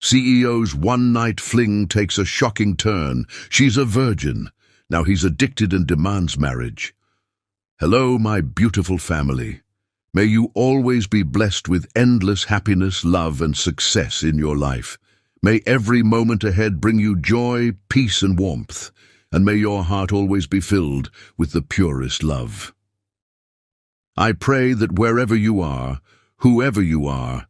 CEO's one-night fling takes a shocking turn. She's a virgin. Now he's addicted and demands marriage. Hello, my beautiful family. May you always be blessed with endless happiness, love, and success in your life. May every moment ahead bring you joy, peace, and warmth. And may your heart always be filled with the purest love. I pray that wherever you are, whoever you are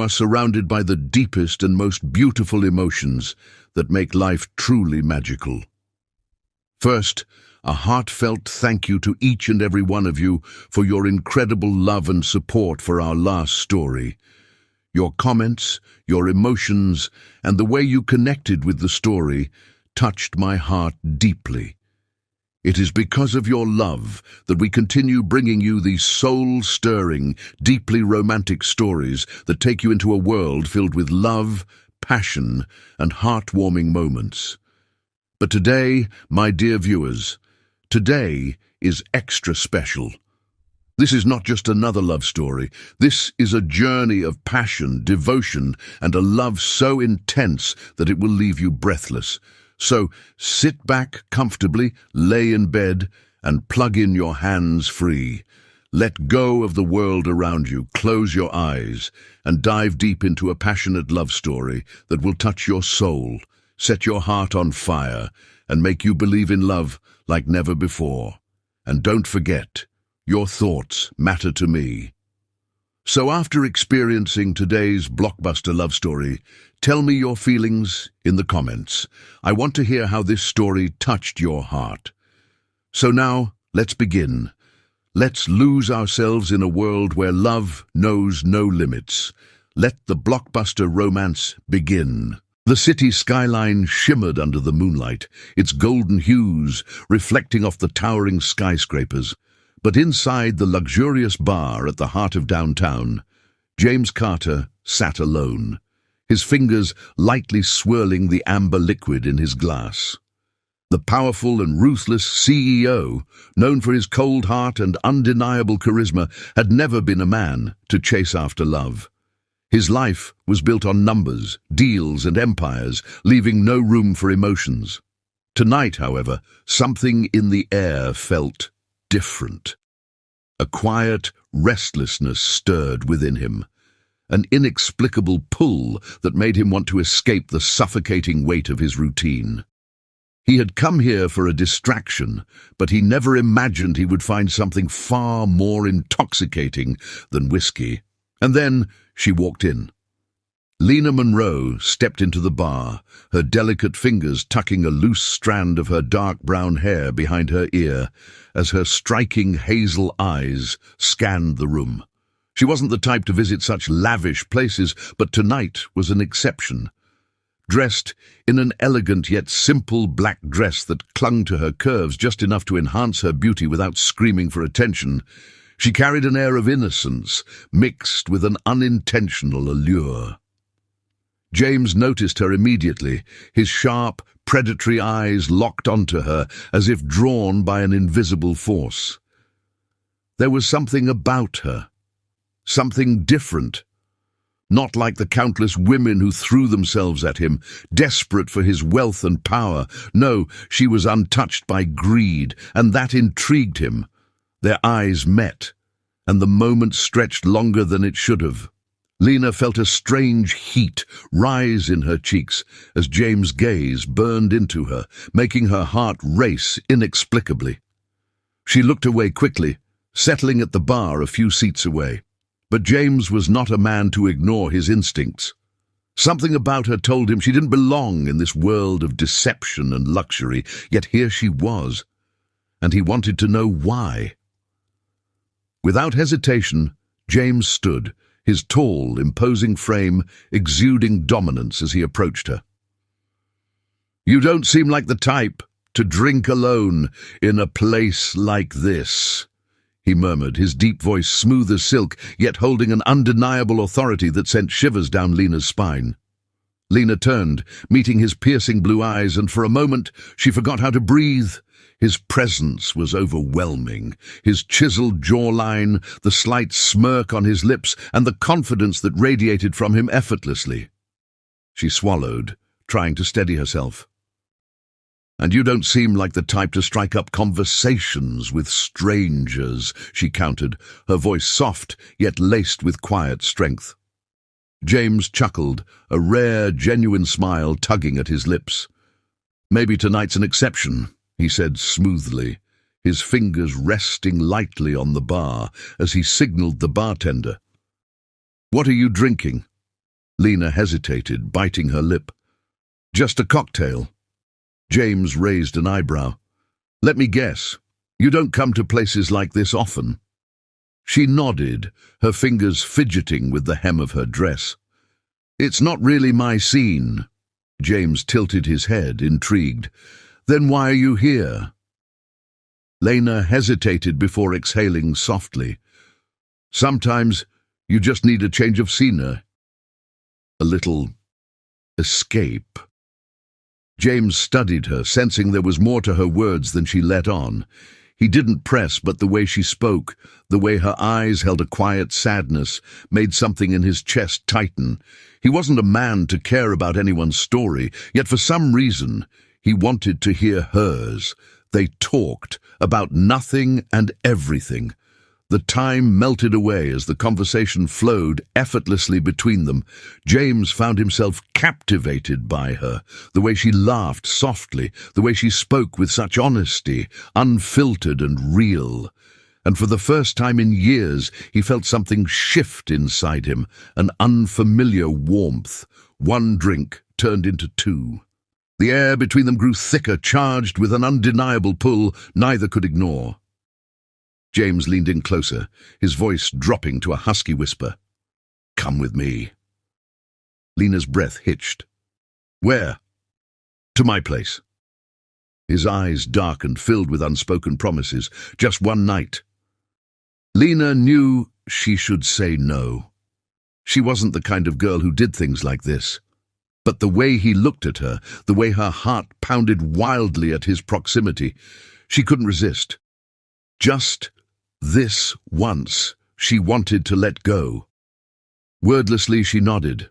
surrounded by the deepest and most beautiful emotions that make life truly magical. First, a heartfelt thank you to each and every one of you for your incredible love and support for our last story. Your comments, your emotions, and the way you connected with the story touched my heart deeply. It is because of your love that we continue bringing you these soul-stirring, deeply romantic stories that take you into a world filled with love, passion, and heartwarming moments. But today, my dear viewers, today is extra special. This is not just another love story. This is a journey of passion, devotion, and a love so intense that it will leave you breathless. So sit back comfortably, lay in bed, and plug in your hands free. Let go of the world around you, close your eyes, and dive deep into a passionate love story that will touch your soul, set your heart on fire, and make you believe in love like never before. And don't forget, your thoughts matter to me. So after experiencing today's blockbuster love story, tell me your feelings in the comments. I want to hear how this story touched your heart. So now, let's begin. Let's lose ourselves in a world where love knows no limits. Let the blockbuster romance begin. The city skyline shimmered under the moonlight, its golden hues reflecting off the towering skyscrapers. But inside the luxurious bar at the heart of downtown, James Carter sat alone, his fingers lightly swirling the amber liquid in his glass. The powerful and ruthless CEO, known for his cold heart and undeniable charisma, had never been a man to chase after love. His life was built on numbers, deals, and empires, leaving no room for emotions. Tonight, however, something in the air felt different. A quiet restlessness stirred within him, an inexplicable pull that made him want to escape the suffocating weight of his routine. He had come here for a distraction, but he never imagined he would find something far more intoxicating than whiskey. And then she walked in. Lena Monroe stepped into the bar, her delicate fingers tucking a loose strand of her dark brown hair behind her ear as her striking hazel eyes scanned the room. She wasn't the type to visit such lavish places, but tonight was an exception. Dressed in an elegant yet simple black dress that clung to her curves just enough to enhance her beauty without screaming for attention, she carried an air of innocence mixed with an unintentional allure. James noticed her immediately, his sharp, predatory eyes locked onto her as if drawn by an invisible force. There was something about her, something different. Not like the countless women who threw themselves at him, desperate for his wealth and power. No, she was untouched by greed, and that intrigued him. Their eyes met, and the moment stretched longer than it should have. Lena felt a strange heat rise in her cheeks as James' gaze burned into her, making her heart race inexplicably. She looked away quickly, settling at the bar a few seats away. But James was not a man to ignore his instincts. Something about her told him she didn't belong in this world of deception and luxury, yet here she was, and he wanted to know why. Without hesitation, James stood, his tall, imposing frame exuding dominance as he approached her. "You don't seem like the type to drink alone in a place like this," he murmured, his deep voice smooth as silk, yet holding an undeniable authority that sent shivers down Lena's spine. Lena turned, meeting his piercing blue eyes, and for a moment she forgot how to breathe. His presence was overwhelming, his chiseled jawline, the slight smirk on his lips, and the confidence that radiated from him effortlessly. She swallowed, trying to steady herself. "And you don't seem like the type to strike up conversations with strangers," she countered, her voice soft yet laced with quiet strength. James chuckled, a rare, genuine smile tugging at his lips. "Maybe tonight's an exception," he said smoothly, his fingers resting lightly on the bar as he signaled the bartender. "What are you drinking?" Lena hesitated, biting her lip. "Just a cocktail." James raised an eyebrow. "Let me guess, you don't come to places like this often." She nodded, her fingers fidgeting with the hem of her dress. "It's not really my scene." James tilted his head, intrigued. "Then why are you here?" Lena hesitated before exhaling softly. "Sometimes you just need a change of scenery. A little escape." James studied her, sensing there was more to her words than she let on. He didn't press, but the way she spoke, the way her eyes held a quiet sadness, made something in his chest tighten. He wasn't a man to care about anyone's story, yet for some reason he wanted to hear hers. They talked about nothing and everything. The time melted away as the conversation flowed effortlessly between them. James found himself captivated by her, the way she laughed softly, the way she spoke with such honesty, unfiltered and real. And for the first time in years, he felt something shift inside him, an unfamiliar warmth. One drink turned into two. The air between them grew thicker, charged with an undeniable pull neither could ignore. James leaned in closer, his voice dropping to a husky whisper. "Come with me." Lena's breath hitched. "Where?" "To my place." His eyes darkened, filled with unspoken promises. Just one night. Lena knew she should say no. She wasn't the kind of girl who did things like this. But the way he looked at her, the way her heart pounded wildly at his proximity, she couldn't resist. Just this once, she wanted to let go. Wordlessly, she nodded.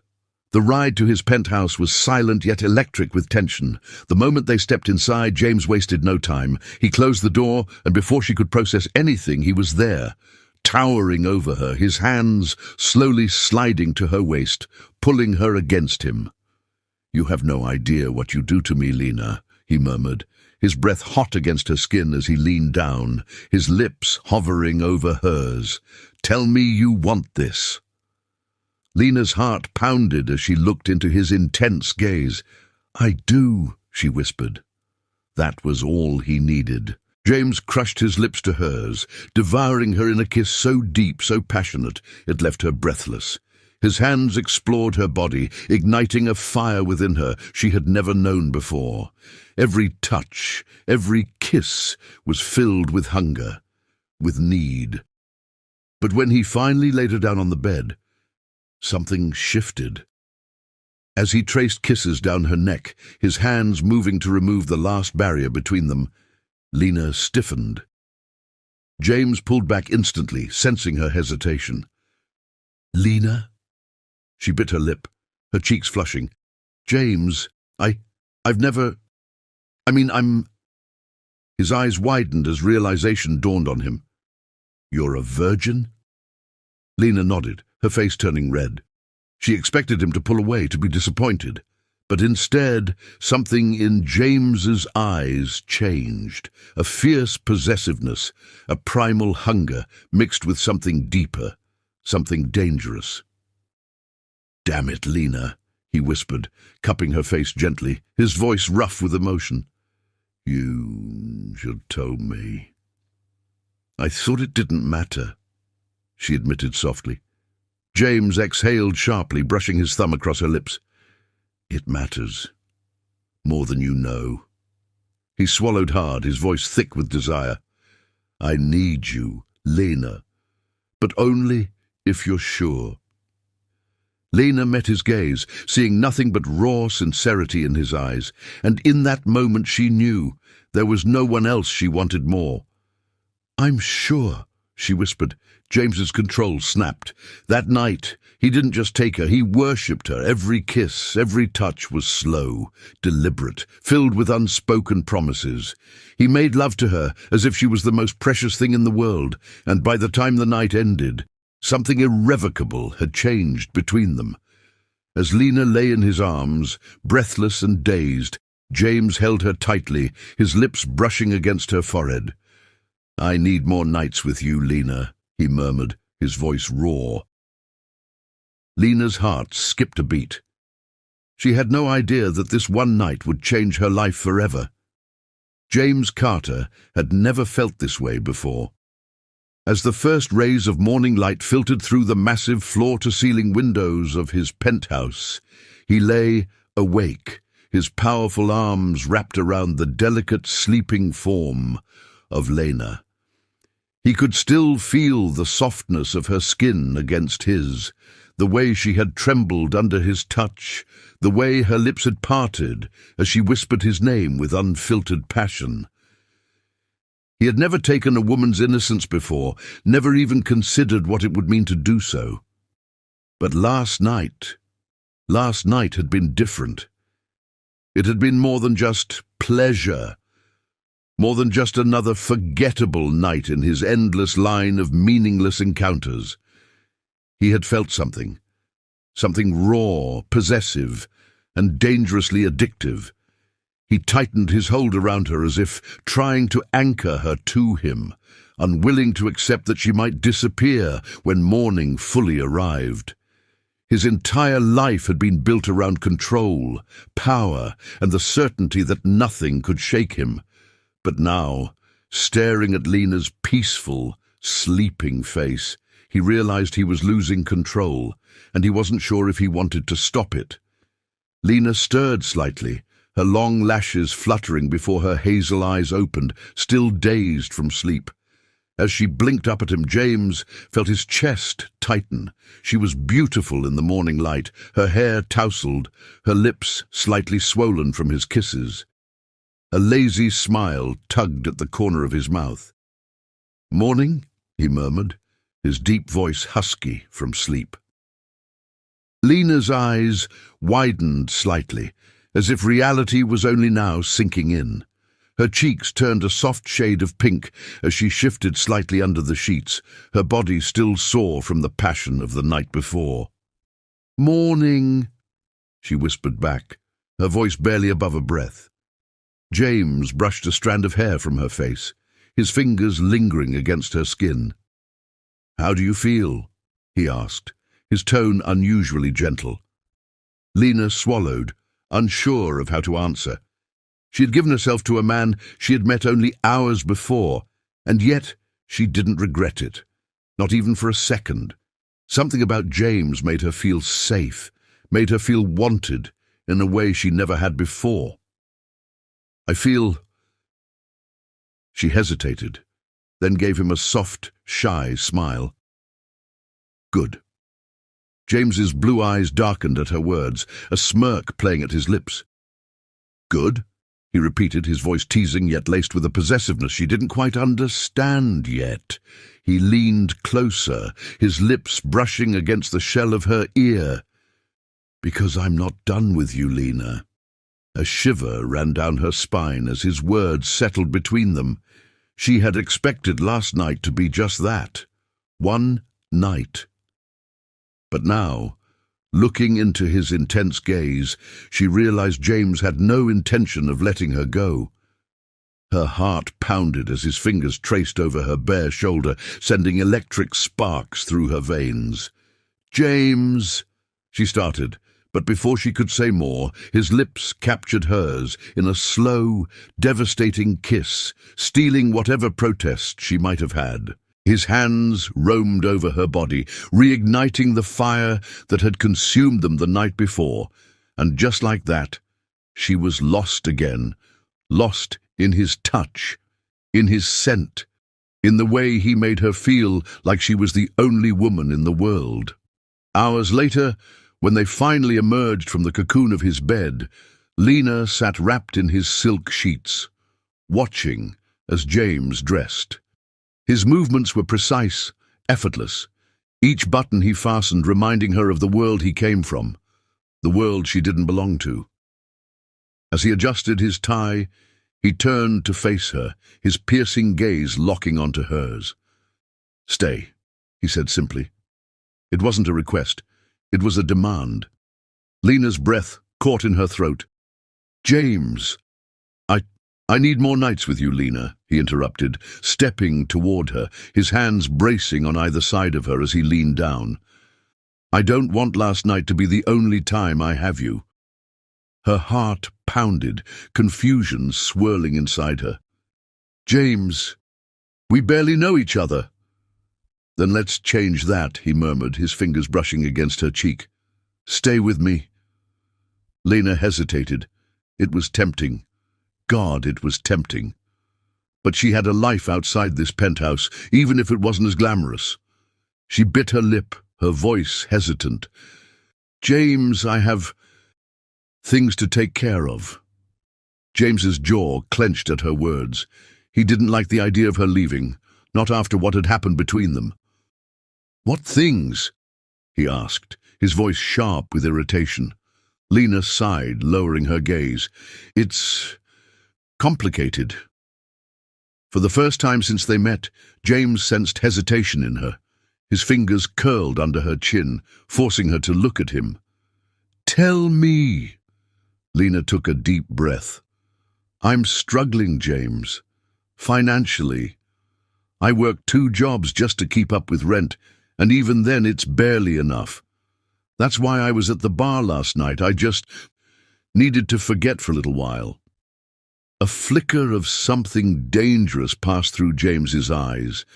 The ride to his penthouse was silent yet electric with tension. The moment they stepped inside, James wasted no time. He closed the door, and before she could process anything, he was there, towering over her, his hands slowly sliding to her waist, pulling her against him. "You have no idea what you do to me, Lena," he murmured, his breath hot against her skin as he leaned down, his lips hovering over hers. "Tell me you want this." Lena's heart pounded as she looked into his intense gaze. "I do," she whispered. That was all he needed. James crushed his lips to hers, devouring her in a kiss so deep, so passionate, it left her breathless. His hands explored her body, igniting a fire within her she had never known before. Every touch, every kiss was filled with hunger, with need. But when he finally laid her down on the bed, something shifted. As he traced kisses down her neck, his hands moving to remove the last barrier between them, Lena stiffened. James pulled back instantly, sensing her hesitation. "Lena?" She bit her lip, her cheeks flushing. "James, I've never... I'm..." His eyes widened as realization dawned on him. "You're a virgin?" Lena nodded, her face turning red. She expected him to pull away, to be disappointed. But instead, something in James's eyes changed. A fierce possessiveness, a primal hunger mixed with something deeper, something dangerous. "Damn it, Lena," he whispered, cupping her face gently, his voice rough with emotion. "You should told me." "I thought it didn't matter," she admitted softly. James exhaled sharply, brushing his thumb across her lips. "It matters. More than you know." He swallowed hard, his voice thick with desire. "I need you, Lena, but only if you're sure." Lena met his gaze, seeing nothing but raw sincerity in his eyes, and in that moment she knew there was no one else she wanted more. "I'm sure," she whispered. James's control snapped. That night, he didn't just take her, he worshipped her. Every kiss, every touch was slow, deliberate, filled with unspoken promises. He made love to her as if she was the most precious thing in the world, and by the time the night ended, something irrevocable had changed between them. As Lena lay in his arms, breathless and dazed, James held her tightly, his lips brushing against her forehead. "I need more nights with you, Lena," he murmured, his voice raw. Lena's heart skipped a beat. She had no idea that this one night would change her life forever. James Carter had never felt this way before. As the first rays of morning light filtered through the massive floor-to-ceiling windows of his penthouse, he lay awake, his powerful arms wrapped around the delicate, sleeping form of Lena. He could still feel the softness of her skin against his, the way she had trembled under his touch, the way her lips had parted as she whispered his name with unfiltered passion. He had never taken a woman's innocence before, never even considered what it would mean to do so. But last night had been different. It had been more than just pleasure, more than just another forgettable night in his endless line of meaningless encounters. He had felt something raw, possessive, and dangerously addictive. He tightened his hold around her as if trying to anchor her to him, unwilling to accept that she might disappear when morning fully arrived. His entire life had been built around control, power, and the certainty that nothing could shake him. But now, staring at Lena's peaceful, sleeping face, he realized he was losing control, and he wasn't sure if he wanted to stop it. Lena stirred slightly, her long lashes fluttering before her hazel eyes opened, still dazed from sleep. As she blinked up at him, James felt his chest tighten. She was beautiful in the morning light, her hair tousled, her lips slightly swollen from his kisses. A lazy smile tugged at the corner of his mouth. "Morning?" he murmured, his deep voice husky from sleep. Lena's eyes widened slightly, as if reality was only now sinking in. Her cheeks turned a soft shade of pink as she shifted slightly under the sheets, her body still sore from the passion of the night before. "Morning," she whispered back, her voice barely above a breath. James brushed a strand of hair from her face, his fingers lingering against her skin. "How do you feel?" he asked, his tone unusually gentle. Lena swallowed, unsure of how to answer. She had given herself to a man she had met only hours before, and yet she didn't regret it, not even for a second. Something about James made her feel safe, made her feel wanted in a way she never had before. "I feel—" She hesitated, then gave him a soft, shy smile. "Good." James's blue eyes darkened at her words, a smirk playing at his lips. "Good?" he repeated, his voice teasing yet laced with a possessiveness she didn't quite understand yet. He leaned closer, his lips brushing against the shell of her ear. "Because I'm not done with you, Lena." A shiver ran down her spine as his words settled between them. She had expected last night to be just that, one night. But now, looking into his intense gaze, she realized James had no intention of letting her go. Her heart pounded as his fingers traced over her bare shoulder, sending electric sparks through her veins. "James," she started, but before she could say more, his lips captured hers in a slow, devastating kiss, stealing whatever protest she might have had. His hands roamed over her body, reigniting the fire that had consumed them the night before, and just like that, she was lost again, lost in his touch, in his scent, in the way he made her feel like she was the only woman in the world. Hours later, when they finally emerged from the cocoon of his bed, Lena sat wrapped in his silk sheets, watching as James dressed. His movements were precise, effortless, each button he fastened reminding her of the world he came from, the world she didn't belong to. As he adjusted his tie, he turned to face her, his piercing gaze locking onto hers. "Stay," he said simply. It wasn't a request, it was a demand. Lena's breath caught in her throat. "James, I need more nights with you, Lena," he interrupted, stepping toward her, his hands bracing on either side of her as he leaned down. "I don't want last night to be the only time I have you." Her heart pounded, confusion swirling inside her. "James, we barely know each other." "Then let's change that," he murmured, his fingers brushing against her cheek. "Stay with me." Lena hesitated. It was tempting. God, it was tempting. But she had a life outside this penthouse, even if it wasn't as glamorous. She bit her lip, her voice hesitant. "James, I have things to take care of." James's jaw clenched at her words. He didn't like the idea of her leaving, not after what had happened between them. "What things?" he asked, his voice sharp with irritation. Lena sighed, lowering her gaze. "It's complicated." For the first time since they met, James sensed hesitation in her. His fingers curled under her chin, forcing her to look at him. "Tell me." Lena took a deep breath. "I'm struggling, James. Financially. I work 2 jobs just to keep up with rent, and even then it's barely enough. That's why I was at the bar last night. I just needed to forget for a little while." A flicker of something dangerous passed through James's eyes.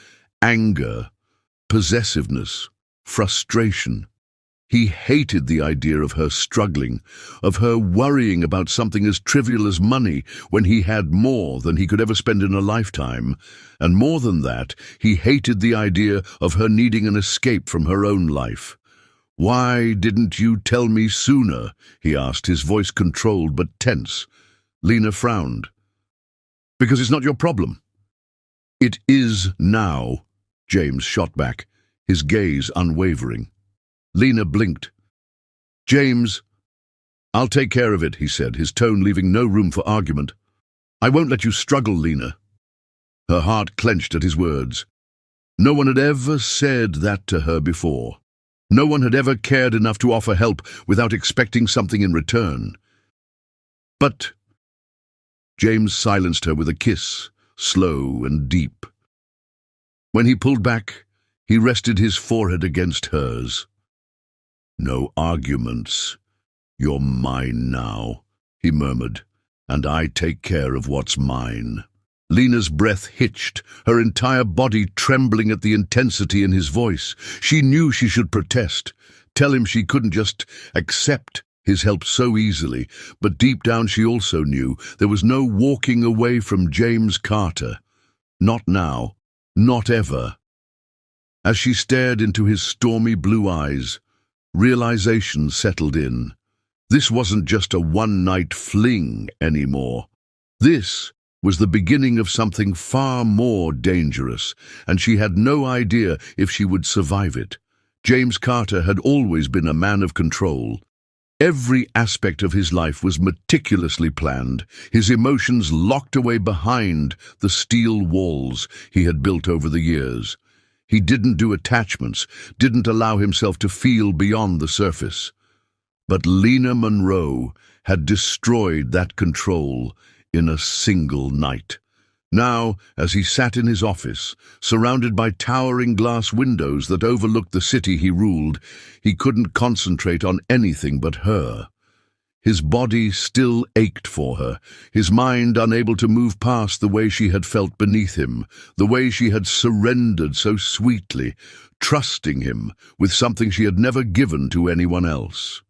Anger, possessiveness, frustration. He hated the idea of her struggling, of her worrying about something as trivial as money when he had more than he could ever spend in a lifetime. And more than that, he hated the idea of her needing an escape from her own life. "Why didn't you tell me sooner?" he asked, his voice controlled but tense. Lena frowned. "Because it's not your problem." "It is now," James shot back, his gaze unwavering. Lena blinked. "James, I'll take care of it," he said, his tone leaving no room for argument. "I won't let you struggle, Lena." Her heart clenched at his words. No one had ever said that to her before. No one had ever cared enough to offer help without expecting something in return. "But—" James silenced her with a kiss, slow and deep. When he pulled back, he rested his forehead against hers. "No arguments. You're mine now," he murmured, "and I take care of what's mine." Lena's breath hitched, her entire body trembling at the intensity in his voice. She knew she should protest, tell him she couldn't just accept his help so easily, but deep down she also knew there was no walking away from James Carter. Not now, not ever. As she stared into his stormy blue eyes, realization settled in. This wasn't just a one-night fling anymore. This was the beginning of something far more dangerous, and she had no idea if she would survive it. James Carter had always been a man of control. Every aspect of his life was meticulously planned, his emotions locked away behind the steel walls he had built over the years. He didn't do attachments, didn't allow himself to feel beyond the surface. But Lena Monroe had destroyed that control in a single night. Now, as he sat in his office, surrounded by towering glass windows that overlooked the city he ruled, he couldn't concentrate on anything but her. His body still ached for her, his mind unable to move past the way she had felt beneath him, the way she had surrendered so sweetly, trusting him with something she had never given to anyone else.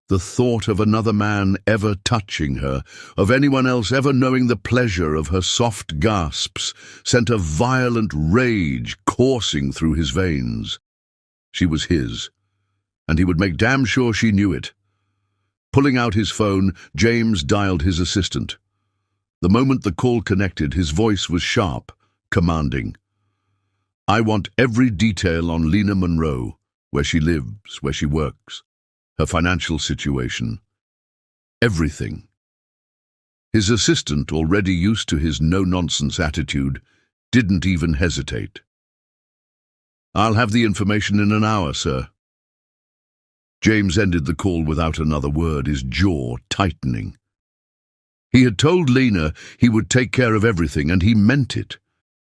The thought of another man ever touching her, of anyone else ever knowing the pleasure of her soft gasps, sent a violent rage coursing through his veins. She was his, and he would make damn sure she knew it. Pulling out his phone, James dialed his assistant. The moment the call connected, his voice was sharp, commanding. I want every detail on Lena Monroe, where she lives, where she works, her financial situation, everything. His assistant, already used to his no-nonsense attitude, didn't even hesitate. I'll have the information in an hour, sir. James ended the call without another word, his jaw tightening. He had told Lena he would take care of everything, and he meant it.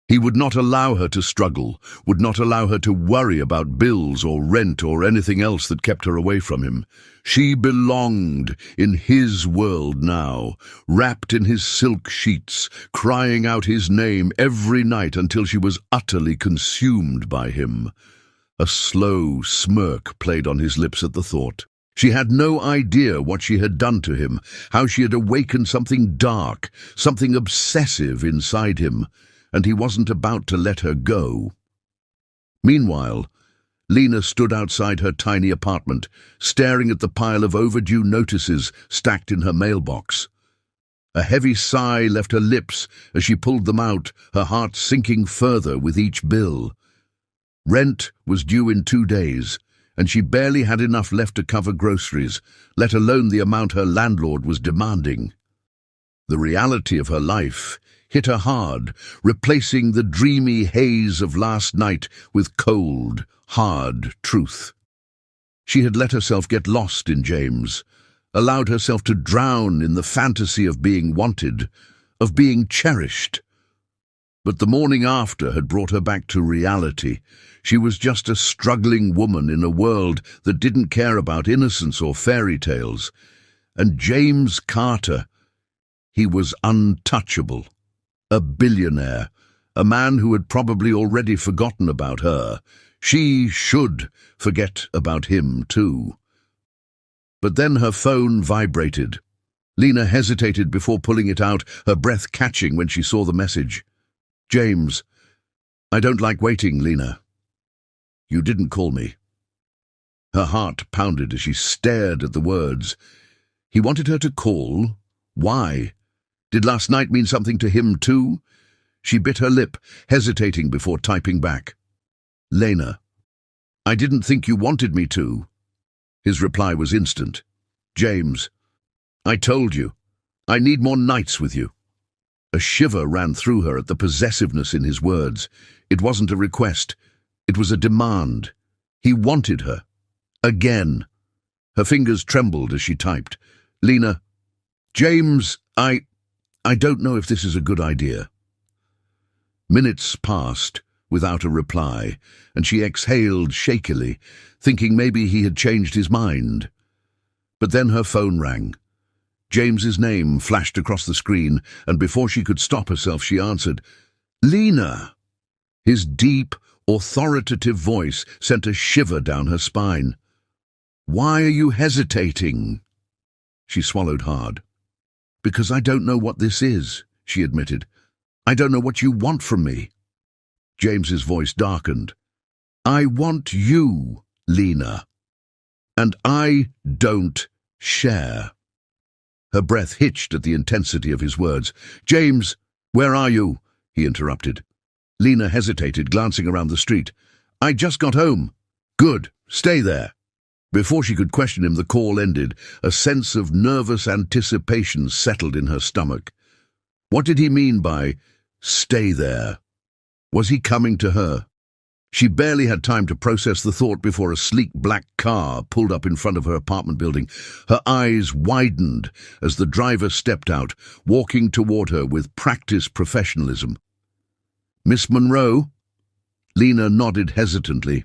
He would not allow her to struggle, would not allow her to worry about bills or rent or anything else that kept her away from him. She belonged in his world now, wrapped in his silk sheets, crying out his name every night until she was utterly consumed by him. A slow smirk played on his lips at the thought. She had no idea what she had done to him, how she had awakened something dark, something obsessive inside him, and he wasn't about to let her go. Meanwhile, Lena stood outside her tiny apartment, staring at the pile of overdue notices stacked in her mailbox. A heavy sigh left her lips as she pulled them out, her heart sinking further with each bill. Rent was due in 2 days, and she barely had enough left to cover groceries, let alone the amount her landlord was demanding. The reality of her life hit her hard, replacing the dreamy haze of last night with cold, hard truth. She had let herself get lost in James, allowed herself to drown in the fantasy of being wanted, of being cherished. But the morning after had brought her back to reality. She was just a struggling woman in a world that didn't care about innocence or fairy tales. And James Carter, he was untouchable. A billionaire, a man who had probably already forgotten about her. She should forget about him too. But then her phone vibrated. Lena hesitated before pulling it out, her breath catching when she saw the message. James, I don't like waiting, Lena. You didn't call me. Her heart pounded as she stared at the words. He wanted her to call? Why? Did last night mean something to him too? She bit her lip, hesitating before typing back. Lena, I didn't think you wanted me to. His reply was instant. James, I told you. I need more nights with you. A shiver ran through her at the possessiveness in his words. It wasn't a request. It was a demand. He wanted her. Again. Her fingers trembled as she typed. Lena, James, I don't know if this is a good idea. Minutes passed without a reply, and she exhaled shakily, thinking maybe he had changed his mind. But then her phone rang. James's name flashed across the screen, and before she could stop herself, she answered, Lena! His deep, authoritative voice sent a shiver down her spine. Why are you hesitating? She swallowed hard. Because I don't know what this is, she admitted. I don't know what you want from me. James's voice darkened. I want you, Lena. And I don't share. Her breath hitched at the intensity of his words. James, where are you? He interrupted. Lena hesitated, glancing around the street. I just got home. Good, stay there. Before she could question him, the call ended. A sense of nervous anticipation settled in her stomach. What did he mean by, stay there? Was he coming to her? She barely had time to process the thought before a sleek black car pulled up in front of her apartment building. Her eyes widened as the driver stepped out, walking toward her with practiced professionalism. Miss Monroe? Lena nodded hesitantly.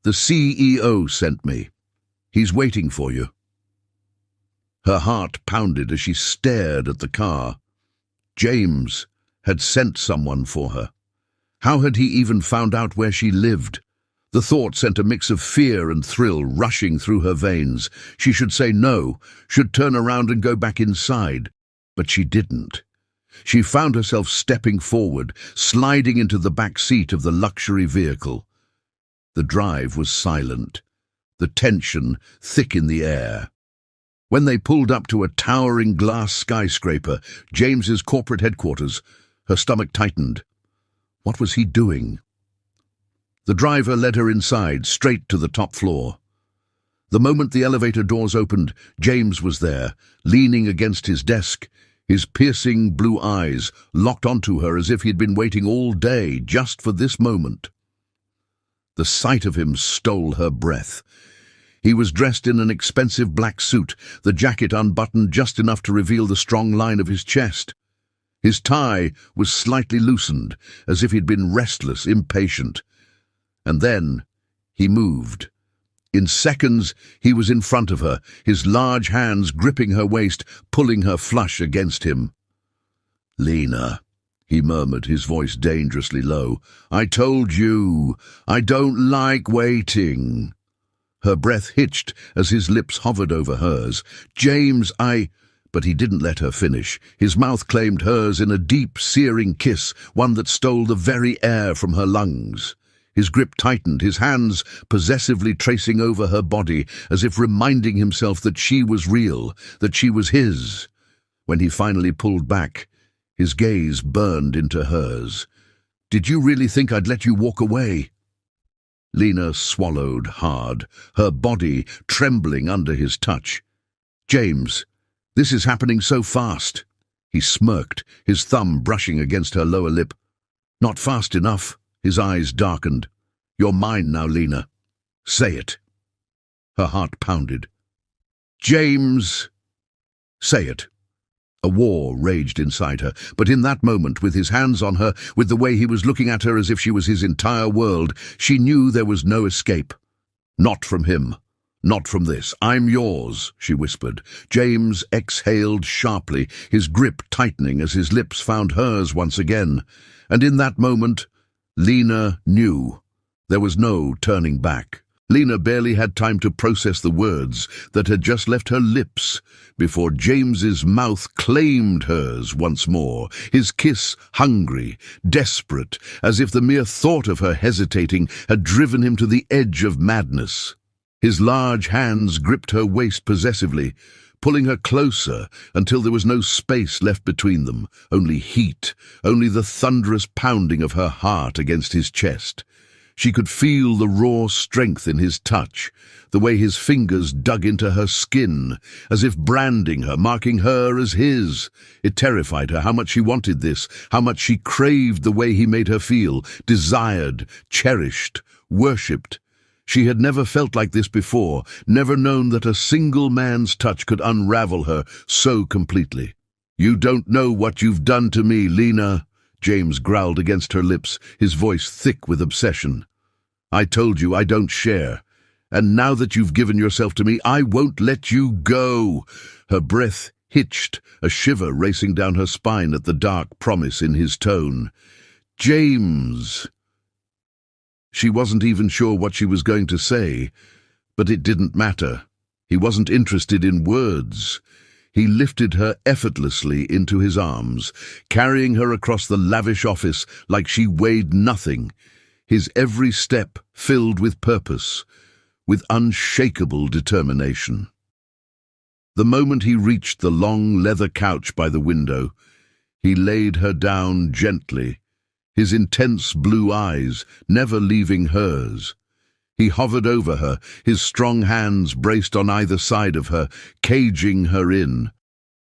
The CEO sent me. He's waiting for you. Her heart pounded as she stared at the car. James had sent someone for her. How had he even found out where she lived? The thought sent a mix of fear and thrill rushing through her veins. She should say no, should turn around and go back inside. But she didn't. She found herself stepping forward, sliding into the back seat of the luxury vehicle. The drive was silent, the tension thick in the air. When they pulled up to a towering glass skyscraper, James's corporate headquarters, her stomach tightened. What was he doing? The driver led her inside, straight to the top floor. The moment the elevator doors opened, James was there, leaning against his desk, his piercing blue eyes locked onto her as if he'd been waiting all day just for this moment. The sight of him stole her breath. He was dressed in an expensive black suit, the jacket unbuttoned just enough to reveal the strong line of his chest. His tie was slightly loosened, as if he'd been restless, impatient. And then he moved. In seconds, he was in front of her, his large hands gripping her waist, pulling her flush against him. "Lena," he murmured, his voice dangerously low, "I told you, I don't like waiting." Her breath hitched as his lips hovered over hers. "James, But he didn't let her finish. His mouth claimed hers in a deep, searing kiss, one that stole the very air from her lungs. His grip tightened, his hands possessively tracing over her body, as if reminding himself that she was real, that she was his. When he finally pulled back, his gaze burned into hers. "Did you really think I'd let you walk away?" Lena swallowed hard, her body trembling under his touch. "James, this is happening so fast." He smirked, his thumb brushing against her lower lip. "Not fast enough." His eyes darkened. "You're mine now, Lena. Say it." Her heart pounded. "James!" "Say it." A war raged inside her, but in that moment, with his hands on her, with the way he was looking at her as if she was his entire world, she knew there was no escape. "Not from him. Not from this. I'm yours," she whispered. James exhaled sharply, his grip tightening as his lips found hers once again. And in that moment, Lena knew. There was no turning back. Lena barely had time to process the words that had just left her lips before James's mouth claimed hers once more, his kiss hungry, desperate, as if the mere thought of her hesitating had driven him to the edge of madness. His large hands gripped her waist possessively, pulling her closer until there was no space left between them, only heat, only the thunderous pounding of her heart against his chest. She could feel the raw strength in his touch, the way his fingers dug into her skin, as if branding her, marking her as his. It terrified her how much she wanted this, how much she craved the way he made her feel, desired, cherished, worshipped. She had never felt like this before, never known that a single man's touch could unravel her so completely. "You don't know what you've done to me, Lena," James growled against her lips, his voice thick with obsession. "I told you I don't share. And now that you've given yourself to me, I won't let you go." Her breath hitched, a shiver racing down her spine at the dark promise in his tone. "James!" She wasn't even sure what she was going to say, but it didn't matter. He wasn't interested in words. He lifted her effortlessly into his arms, carrying her across the lavish office like she weighed nothing, his every step filled with purpose, with unshakable determination. The moment he reached the long leather couch by the window, he laid her down gently, his intense blue eyes never leaving hers. He hovered over her, his strong hands braced on either side of her, caging her in.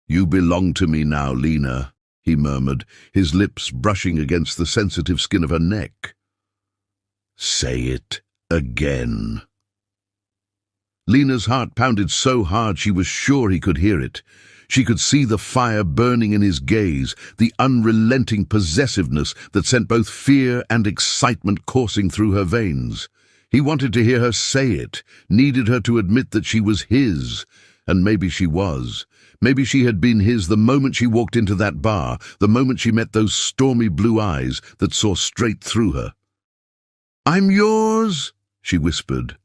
"You belong to me now, Lena," he murmured, his lips brushing against the sensitive skin of her neck. "Say it again." Lena's heart pounded so hard she was sure he could hear it. She could see the fire burning in his gaze, the unrelenting possessiveness that sent both fear and excitement coursing through her veins. He wanted to hear her say it, needed her to admit that she was his, and maybe she was. Maybe she had been his the moment she walked into that bar, the moment she met those stormy blue eyes that saw straight through her. "I'm yours," she whispered,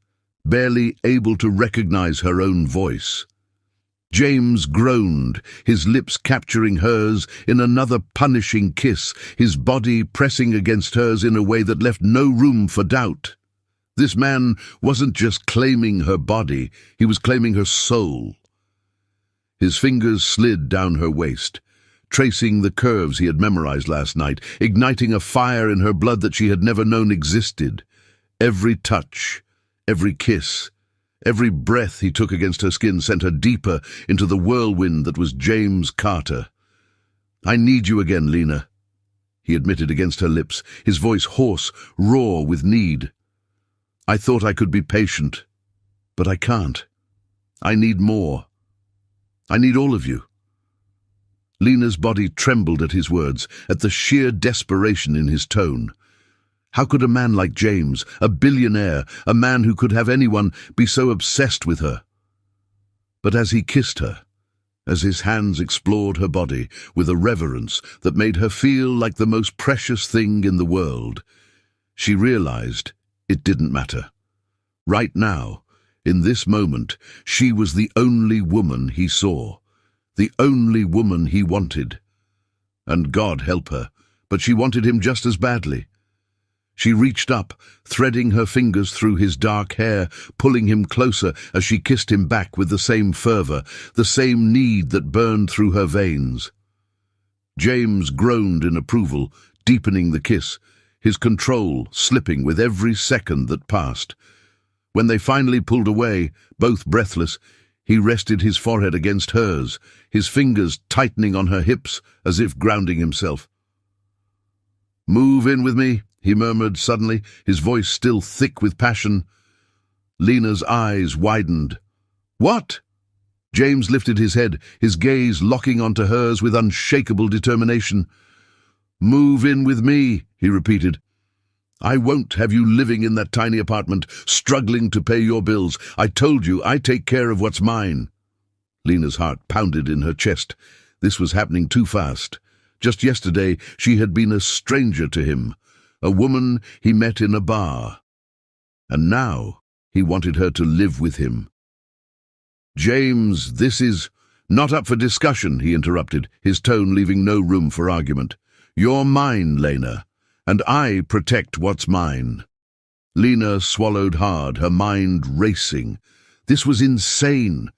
barely able to recognize her own voice. James groaned, his lips capturing hers in another punishing kiss, his body pressing against hers in a way that left no room for doubt. This man wasn't just claiming her body, he was claiming her soul. His fingers slid down her waist, tracing the curves he had memorized last night, igniting a fire in her blood that she had never known existed. Every touch, every kiss, every breath he took against her skin sent her deeper into the whirlwind that was James Carter. "I need you again, Lena," he admitted against her lips, his voice hoarse, raw with need. "I thought I could be patient, but I can't. I need more. I need all of you." Lena's body trembled at his words, at the sheer desperation in his tone. How could a man like James, a billionaire, a man who could have anyone, be so obsessed with her? But as he kissed her, as his hands explored her body with a reverence that made her feel like the most precious thing in the world, she realized it didn't matter. Right now, in this moment, she was the only woman he saw, the only woman he wanted. And God help her, but she wanted him just as badly. She reached up, threading her fingers through his dark hair, pulling him closer as she kissed him back with the same fervor, the same need that burned through her veins. James groaned in approval, deepening the kiss, his control slipping with every second that passed. When they finally pulled away, both breathless, he rested his forehead against hers, his fingers tightening on her hips as if grounding himself. "Move in with me," he murmured suddenly, his voice still thick with passion. Lena's eyes widened. "What?" James lifted his head, his gaze locking onto hers with unshakable determination. "Move in with me," he repeated. "I won't have you living in that tiny apartment, struggling to pay your bills. I told you I take care of what's mine." Lena's heart pounded in her chest. This was happening too fast. Just yesterday, she had been a stranger to him, a woman he met in a bar. And now he wanted her to live with him. "James, this is not up for discussion," he interrupted, his tone leaving no room for argument. "You're mine, Lena, and I protect what's mine." Lena swallowed hard, her mind racing. This was insane.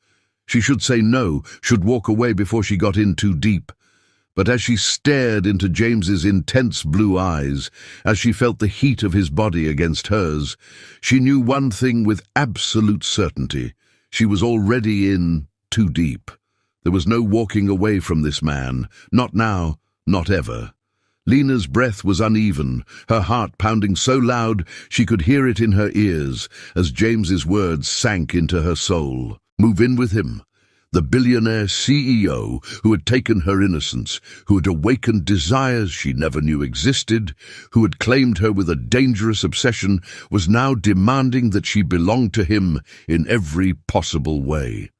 She should say no, should walk away before she got in too deep. But as she stared into James's intense blue eyes, as she felt the heat of his body against hers, she knew one thing with absolute certainty. She was already in too deep. There was no walking away from this man. Not now, not ever. Lena's breath was uneven, her heart pounding so loud she could hear it in her ears as James's words sank into her soul. Move in with him. The billionaire CEO who had taken her innocence, who had awakened desires she never knew existed, who had claimed her with a dangerous obsession, was now demanding that she belong to him in every possible way.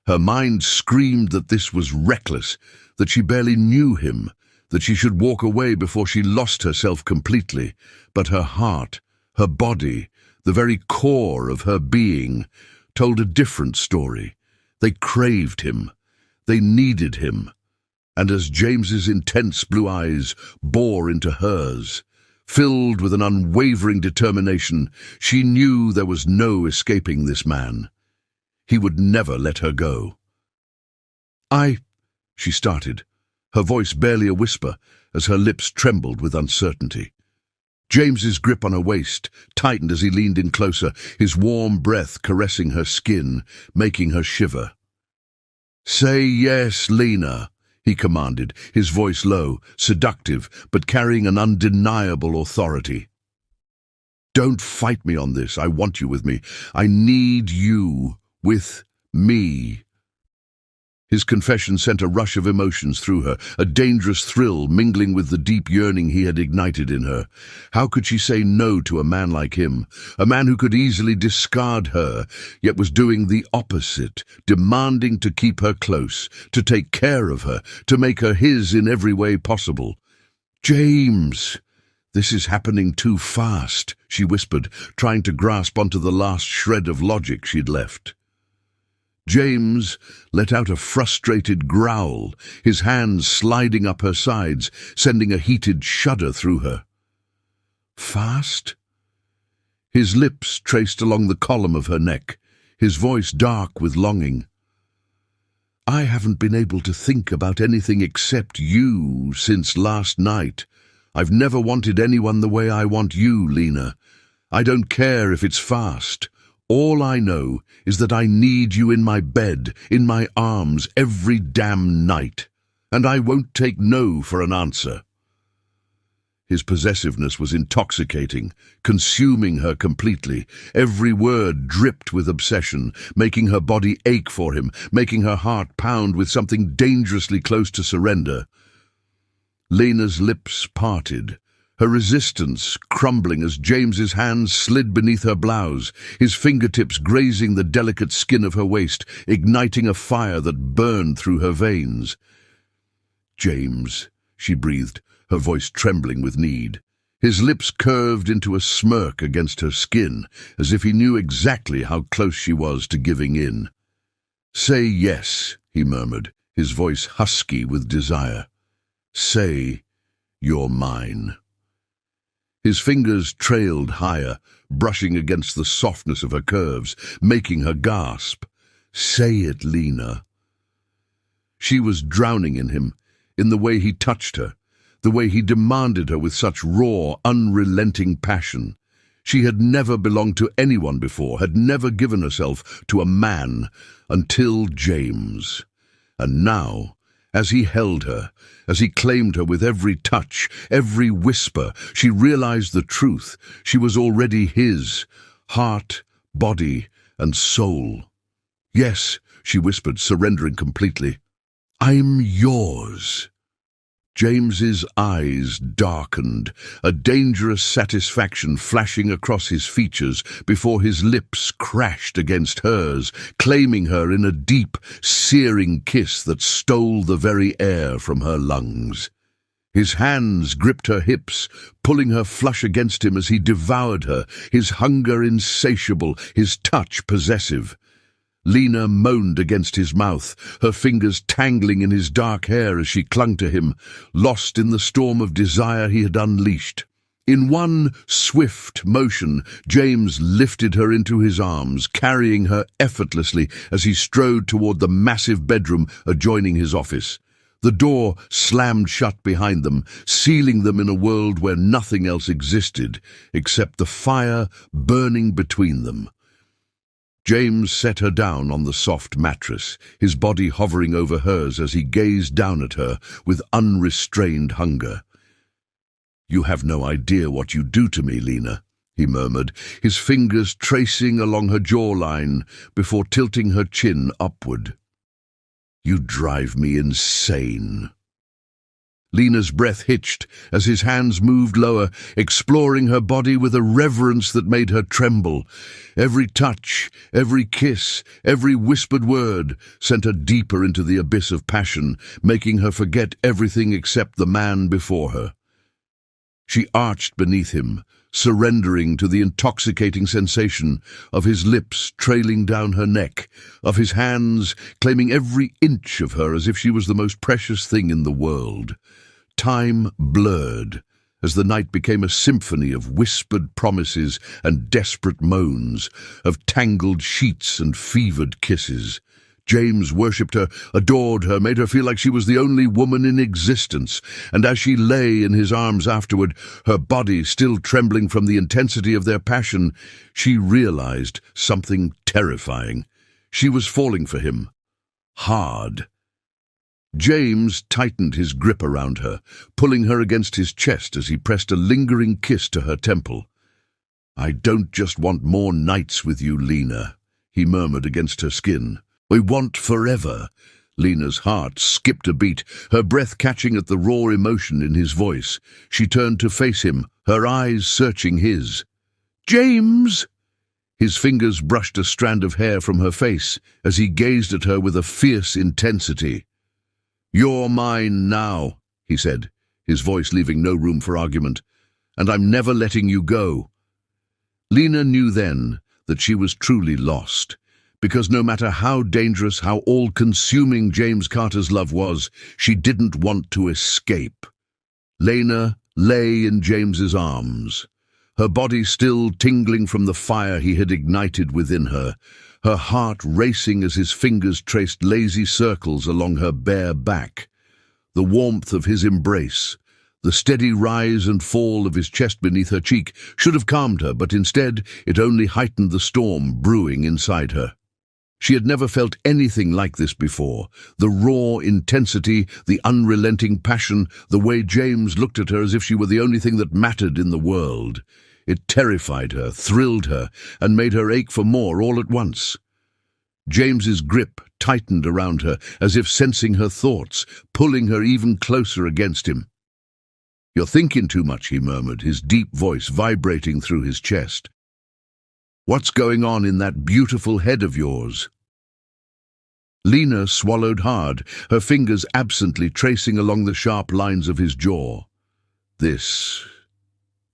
Her mind screamed that this was reckless, that she barely knew him, that she should walk away before she lost herself completely. But her heart, her body, the very core of her being, told a different story. They craved him. They needed him. And as James's intense blue eyes bore into hers, filled with an unwavering determination, she knew there was no escaping this man. He would never let her go. She started, her voice barely a whisper as her lips trembled with uncertainty. James's grip on her waist tightened as he leaned in closer, his warm breath caressing her skin, making her shiver. "Say yes, Lena," he commanded, his voice low, seductive, but carrying an undeniable authority. "Don't fight me on this. I want you with me. I need you with me." His confession sent a rush of emotions through her, a dangerous thrill mingling with the deep yearning he had ignited in her. How could she say no to a man like him, a man who could easily discard her, yet was doing the opposite, demanding to keep her close, to take care of her, to make her his in every way possible? "James, this is happening too fast," she whispered, trying to grasp onto the last shred of logic she'd left. James let out a frustrated growl, his hands sliding up her sides, sending a heated shudder through her. "Fast?" His lips traced along the column of her neck, his voice dark with longing. "I haven't been able to think about anything except you since last night. I've never wanted anyone the way I want you, Lena. I don't care if it's fast. All I know is that I need you in my bed, in my arms, every damn night. And I won't take no for an answer." His possessiveness was intoxicating, consuming her completely. Every word dripped with obsession, making her body ache for him, making her heart pound with something dangerously close to surrender. Lena's lips parted, her resistance crumbling as James's hands slid beneath her blouse, his fingertips grazing the delicate skin of her waist, igniting a fire that burned through her veins. "James," she breathed, her voice trembling with need. His lips curved into a smirk against her skin, as if he knew exactly how close she was to giving in. "Say yes," he murmured, his voice husky with desire. "Say, you're mine." His fingers trailed higher, brushing against the softness of her curves, making her gasp. "Say it, Lena." She was drowning in him, in the way he touched her, the way he demanded her with such raw, unrelenting passion. She had never belonged to anyone before, had never given herself to a man until James. And now, as he held her, as he claimed her with every touch, every whisper, she realized the truth. She was already his, heart, body, and soul. "Yes," she whispered, surrendering completely. "I'm yours." James's eyes darkened, a dangerous satisfaction flashing across his features before his lips crashed against hers, claiming her in a deep, searing kiss that stole the very air from her lungs. His hands gripped her hips, pulling her flush against him as he devoured her, his hunger insatiable, his touch possessive. Lena moaned against his mouth, her fingers tangling in his dark hair as she clung to him, lost in the storm of desire he had unleashed. In one swift motion, James lifted her into his arms, carrying her effortlessly as he strode toward the massive bedroom adjoining his office. The door slammed shut behind them, sealing them in a world where nothing else existed, except the fire burning between them. James set her down on the soft mattress, his body hovering over hers as he gazed down at her with unrestrained hunger. "You have no idea what you do to me, Lena," he murmured, his fingers tracing along her jawline before tilting her chin upward. "You drive me insane." Lena's breath hitched as his hands moved lower, exploring her body with a reverence that made her tremble. Every touch, every kiss, every whispered word sent her deeper into the abyss of passion, making her forget everything except the man before her. She arched beneath him, surrendering to the intoxicating sensation of his lips trailing down her neck, of his hands claiming every inch of her as if she was the most precious thing in the world. Time blurred as the night became a symphony of whispered promises and desperate moans, of tangled sheets and fevered kisses. James worshipped her, adored her, made her feel like she was the only woman in existence, and as she lay in his arms afterward, her body still trembling from the intensity of their passion, she realized something terrifying. She was falling for him. Hard. James tightened his grip around her, pulling her against his chest as he pressed a lingering kiss to her temple. "I don't just want more nights with you, Lena," he murmured against her skin. "We want forever." Lena's heart skipped a beat, her breath catching at the raw emotion in his voice. She turned to face him, her eyes searching his. "James!" His fingers brushed a strand of hair from her face as he gazed at her with a fierce intensity. "You're mine now," he said, his voice leaving no room for argument, "and I'm never letting you go." Lena knew then that she was truly lost, because no matter how dangerous, how all-consuming James Carter's love was, she didn't want to escape. Lena lay in James's arms, her body still tingling from the fire he had ignited within her, her heart racing as his fingers traced lazy circles along her bare back. The warmth of his embrace, The steady rise and fall of his chest beneath her cheek should have calmed her, but instead it only heightened the storm brewing inside her. She had never felt anything like this before. The raw intensity, the unrelenting passion, the way James looked at her as if she were the only thing that mattered in the world. It terrified her, thrilled her, and made her ache for more all at once. James's grip tightened around her, as if sensing her thoughts, pulling her even closer against him. "You're thinking too much," he murmured, his deep voice vibrating through his chest. "What's going on in that beautiful head of yours?" Lena swallowed hard, her fingers absently tracing along the sharp lines of his jaw.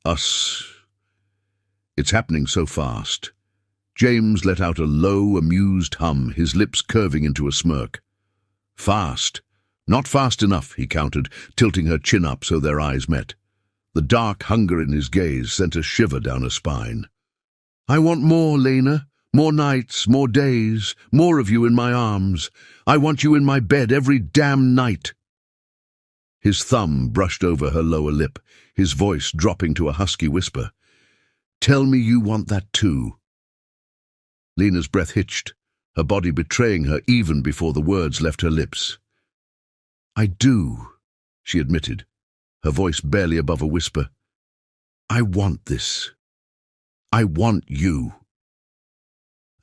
Us. It's happening so fast." James let out a low, amused hum, his lips curving into a smirk. "Fast? Not fast enough," he countered, tilting her chin up so their eyes met. The dark hunger in his gaze sent a shiver down her spine. "I want more, Lena. More nights, more days, more of you in my arms. I want you in my bed every damn night." His thumb brushed over her lower lip, his voice dropping to a husky whisper. "Tell me you want that too." Lena's breath hitched, her body betraying her even before the words left her lips. "I do," she admitted, her voice barely above a whisper. "I want this. I want you."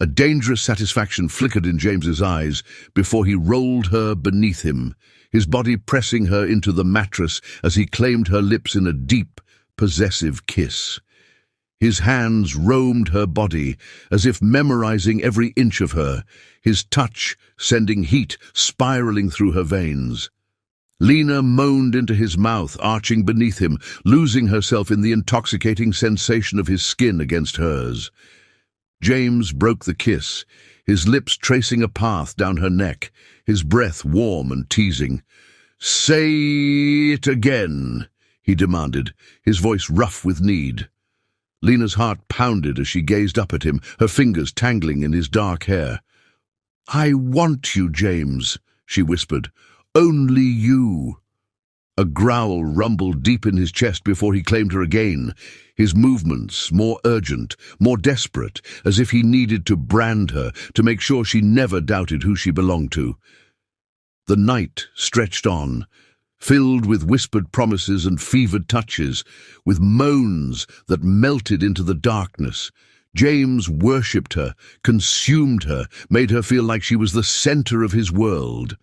A dangerous satisfaction flickered in James's eyes before he rolled her beneath him, his body pressing her into the mattress as he claimed her lips in a deep, possessive kiss. His hands roamed her body, as if memorizing every inch of her, his touch sending heat spiraling through her veins. Lena moaned into his mouth, arching beneath him, losing herself in the intoxicating sensation of his skin against hers. James broke the kiss, his lips tracing a path down her neck, his breath warm and teasing. "Say it again," he demanded, his voice rough with need. Lena's heart pounded as she gazed up at him, her fingers tangling in his dark hair. "I want you, James," she whispered. "Only you." A growl rumbled deep in his chest before he claimed her again, his movements more urgent, more desperate, as if he needed to brand her, to make sure she never doubted who she belonged to. The night stretched on, filled with whispered promises and fevered touches, with moans that melted into the darkness. James worshipped her, consumed her, made her feel like she was the center of his world.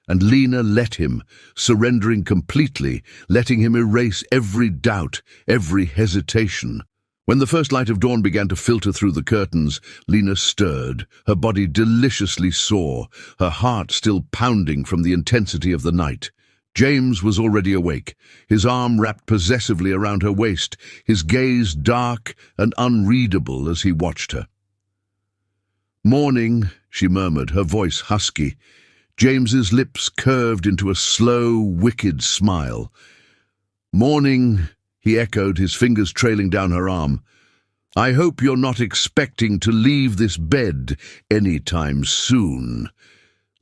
And Lena let him, surrendering completely, letting him erase every doubt, every hesitation. When the first light of dawn began to filter through the curtains, Lena stirred, her body deliciously sore, her heart still pounding from the intensity of the night. James was already awake, his arm wrapped possessively around her waist, his gaze dark and unreadable as he watched her. "Morning," she murmured, her voice husky. James's lips curved into a slow, wicked smile. "Morning," he echoed, his fingers trailing down her arm. "I hope you're not expecting to leave this bed any time soon."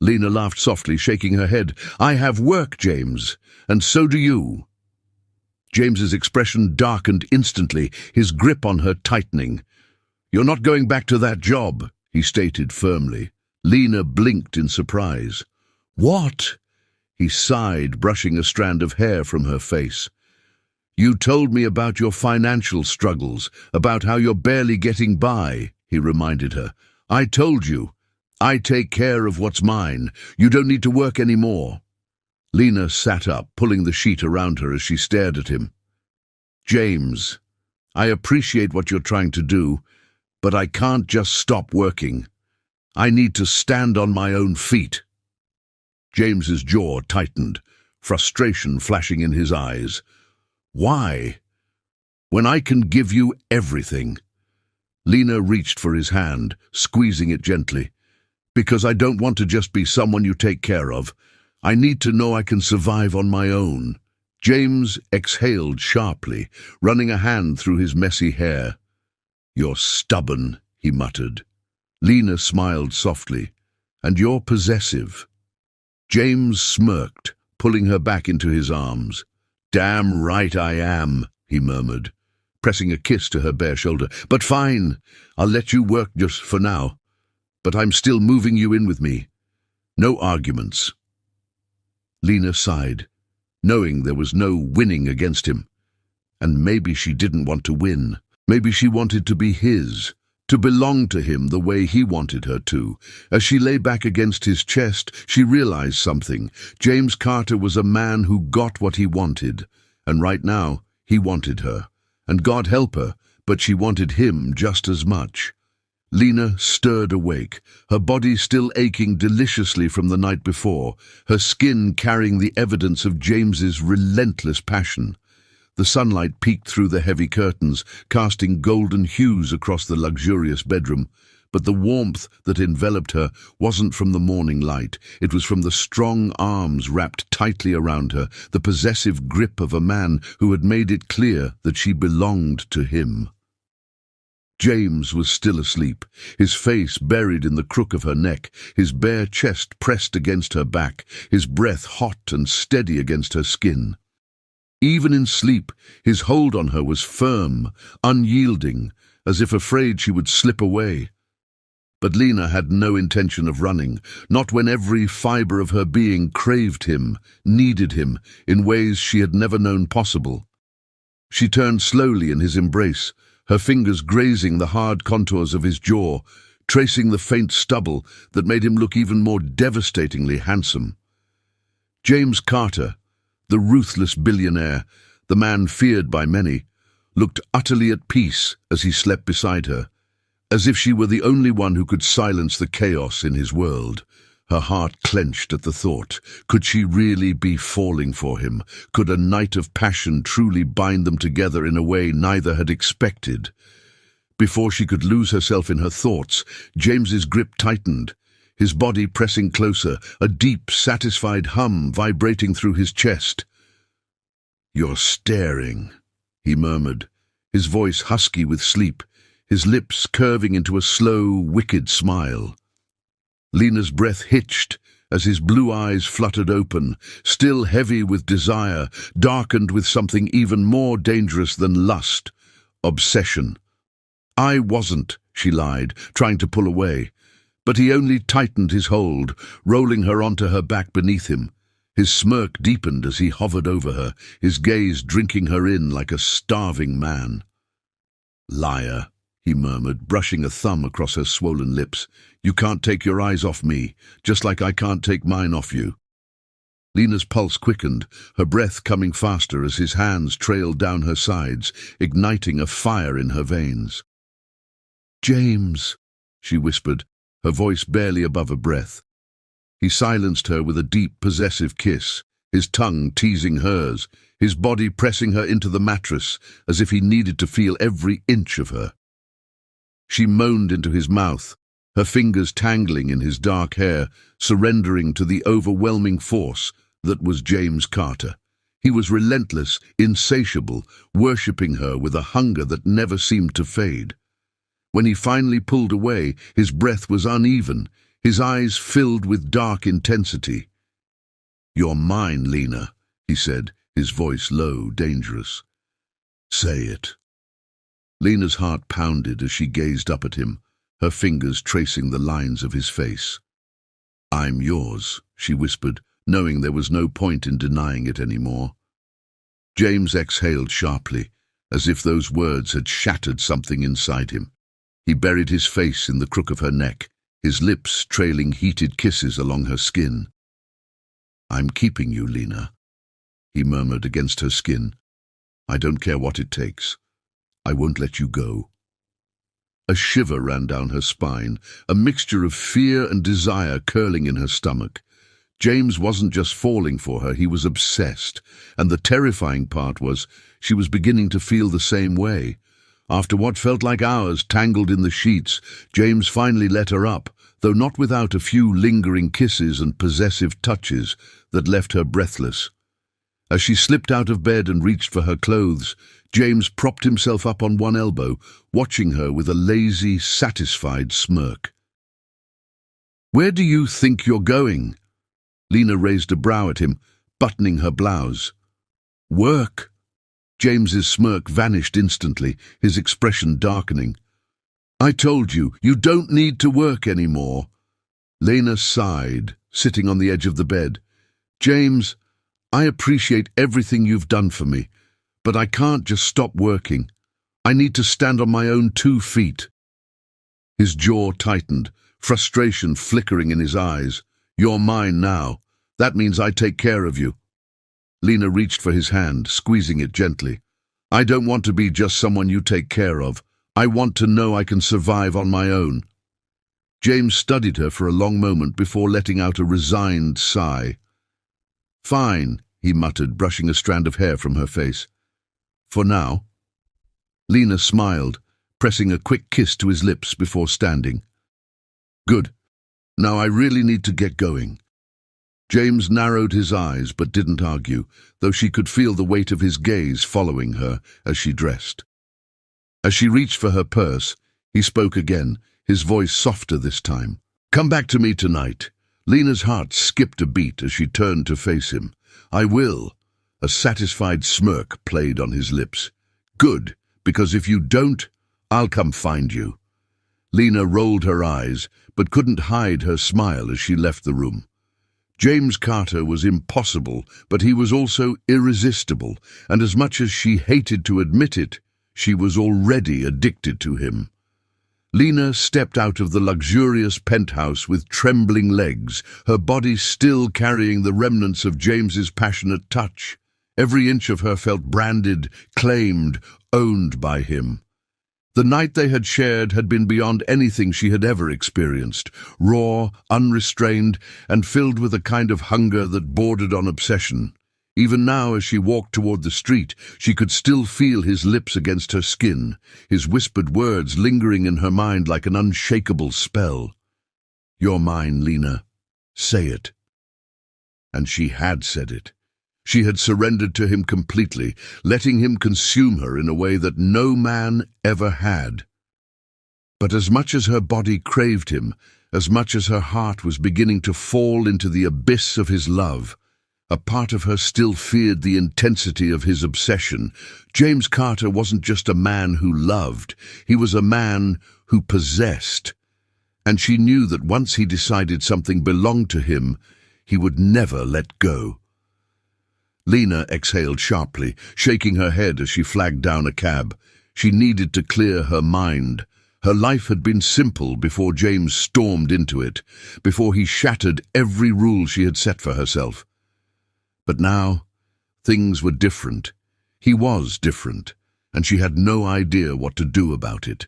Lena laughed softly, shaking her head. "I have work, James, and so do you." James's expression darkened instantly, his grip on her tightening. "You're not going back to that job," he stated firmly. Lena blinked in surprise. "What?" He sighed, brushing a strand of hair from her face. "You told me about your financial struggles, about how you're barely getting by," he reminded her. "I told you. I take care of what's mine. You don't need to work anymore." Lena sat up, pulling the sheet around her as she stared at him. "James, I appreciate what you're trying to do, but I can't just stop working. I need to stand on my own feet." James's jaw tightened, frustration flashing in his eyes. "Why? When I can give you everything." Lena reached for his hand, squeezing it gently. "Because I don't want to just be someone you take care of. I need to know I can survive on my own." James exhaled sharply, running a hand through his messy hair. "You're stubborn," he muttered. Lena smiled softly. "And you're possessive." James smirked, pulling her back into his arms. Damn right I am, he murmured, pressing a kiss to her bare shoulder. But fine, I'll let you work just for now. But I'm still moving you in with me. No arguments. Lena sighed, knowing there was no winning against him. And maybe she didn't want to win. Maybe she wanted to be his, to belong to him the way he wanted her to. As she lay back against his chest, she realized something. James Carter was a man who got what he wanted. And right now, he wanted her. And God help her, but she wanted him just as much. Lena stirred awake, her body still aching deliciously from the night before, her skin carrying the evidence of James's relentless passion. The sunlight peeked through the heavy curtains, casting golden hues across the luxurious bedroom. But the warmth that enveloped her wasn't from the morning light. It was from the strong arms wrapped tightly around her, the possessive grip of a man who had made it clear that she belonged to him. James was still asleep, his face buried in the crook of her neck, his bare chest pressed against her back, his breath hot and steady against her skin. Even in sleep, his hold on her was firm, unyielding, as if afraid she would slip away. But Lena had no intention of running, not when every fibre of her being craved him, needed him, in ways she had never known possible. She turned slowly in his embrace, her fingers grazing the hard contours of his jaw, tracing the faint stubble that made him look even more devastatingly handsome. James Carter, the ruthless billionaire, the man feared by many, looked utterly at peace as he slept beside her, as if she were the only one who could silence the chaos in his world. Her heart clenched at the thought. Could she really be falling for him? Could a night of passion truly bind them together in a way neither had expected? Before she could lose herself in her thoughts, James's grip tightened, his body pressing closer, a deep, satisfied hum vibrating through his chest. "You're staring," he murmured, his voice husky with sleep, his lips curving into a slow, wicked smile. Lena's breath hitched as his blue eyes fluttered open, still heavy with desire, darkened with something even more dangerous than lust, obsession. "I wasn't," she lied, trying to pull away. But he only tightened his hold, rolling her onto her back beneath him. His smirk deepened as he hovered over her, his gaze drinking her in like a starving man. "Liar," he murmured, brushing a thumb across her swollen lips. "You can't take your eyes off me, just like I can't take mine off you." Lena's pulse quickened, her breath coming faster as his hands trailed down her sides, igniting a fire in her veins. "James," she whispered, her voice barely above a breath. He silenced her with a deep, possessive kiss, his tongue teasing hers, his body pressing her into the mattress as if he needed to feel every inch of her. She moaned into his mouth, her fingers tangling in his dark hair, surrendering to the overwhelming force that was James Carter. He was relentless, insatiable, worshipping her with a hunger that never seemed to fade. When he finally pulled away, his breath was uneven, his eyes filled with dark intensity. "You're mine, Lena," he said, his voice low, dangerous. "Say it." Lena's heart pounded as she gazed up at him, her fingers tracing the lines of his face. "I'm yours," she whispered, knowing there was no point in denying it anymore. James exhaled sharply, as if those words had shattered something inside him. He buried his face in the crook of her neck, his lips trailing heated kisses along her skin. "I'm keeping you, Lena," he murmured against her skin. "I don't care what it takes. I won't let you go." A shiver ran down her spine, a mixture of fear and desire curling in her stomach. James wasn't just falling for her, he was obsessed, and the terrifying part was she was beginning to feel the same way. After what felt like hours tangled in the sheets, James finally let her up, though not without a few lingering kisses and possessive touches that left her breathless. As she slipped out of bed and reached for her clothes, James propped himself up on one elbow, watching her with a lazy, satisfied smirk. "Where do you think you're going?" Lena raised a brow at him, buttoning her blouse. Work? James's smirk vanished instantly, his expression darkening. I told you, you don't need to work anymore. Lena sighed, sitting on the edge of the bed. James, I appreciate everything you've done for me, but I can't just stop working. I need to stand on my own 2 feet. His jaw tightened, frustration flickering in his eyes. You're mine now. That means I take care of you. Lena reached for his hand, squeezing it gently. I don't want to be just someone you take care of. I want to know I can survive on my own. James studied her for a long moment before letting out a resigned sigh. Fine, he muttered, brushing a strand of hair from her face. For now. Lena smiled, pressing a quick kiss to his lips before standing. Good. Now I really need to get going. James narrowed his eyes but didn't argue, though she could feel the weight of his gaze following her as she dressed. As she reached for her purse, he spoke again, his voice softer this time. Come back to me tonight. Lena's heart skipped a beat as she turned to face him. I will. A satisfied smirk played on his lips. Good, because if you don't, I'll come find you. Lena rolled her eyes, but couldn't hide her smile as she left the room. James Carter was impossible, but he was also irresistible, and as much as she hated to admit it, she was already addicted to him. Lena stepped out of the luxurious penthouse with trembling legs, her body still carrying the remnants of James's passionate touch. Every inch of her felt branded, claimed, owned by him. The night they had shared had been beyond anything she had ever experienced, raw, unrestrained, and filled with a kind of hunger that bordered on obsession. Even now, as she walked toward the street, she could still feel his lips against her skin, his whispered words lingering in her mind like an unshakable spell. You're mine, Lena. Say it. And she had said it. She had surrendered to him completely, letting him consume her in a way that no man ever had. But as much as her body craved him, as much as her heart was beginning to fall into the abyss of his love, a part of her still feared the intensity of his obsession. James Carter wasn't just a man who loved, he was a man who possessed. And she knew that once he decided something belonged to him, he would never let go. Lena exhaled sharply, shaking her head as she flagged down a cab. She needed to clear her mind. Her life had been simple before James stormed into it, before he shattered every rule she had set for herself. But now, things were different. He was different, and she had no idea what to do about it.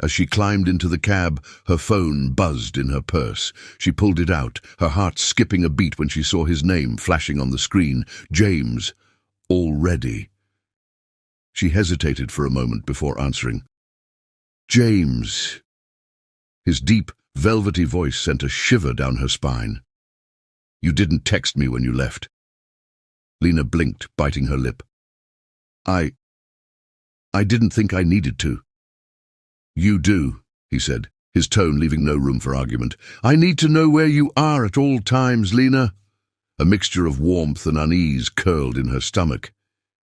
As she climbed into the cab, her phone buzzed in her purse. She pulled it out, her heart skipping a beat when she saw his name flashing on the screen. James. Already. She hesitated for a moment before answering. James. His deep, velvety voice sent a shiver down her spine. You didn't text me when you left. Lena blinked, biting her lip. I didn't think I needed to. You do, he said, his tone leaving no room for argument. I need to know where you are at all times, Lena. A mixture of warmth and unease curled in her stomach.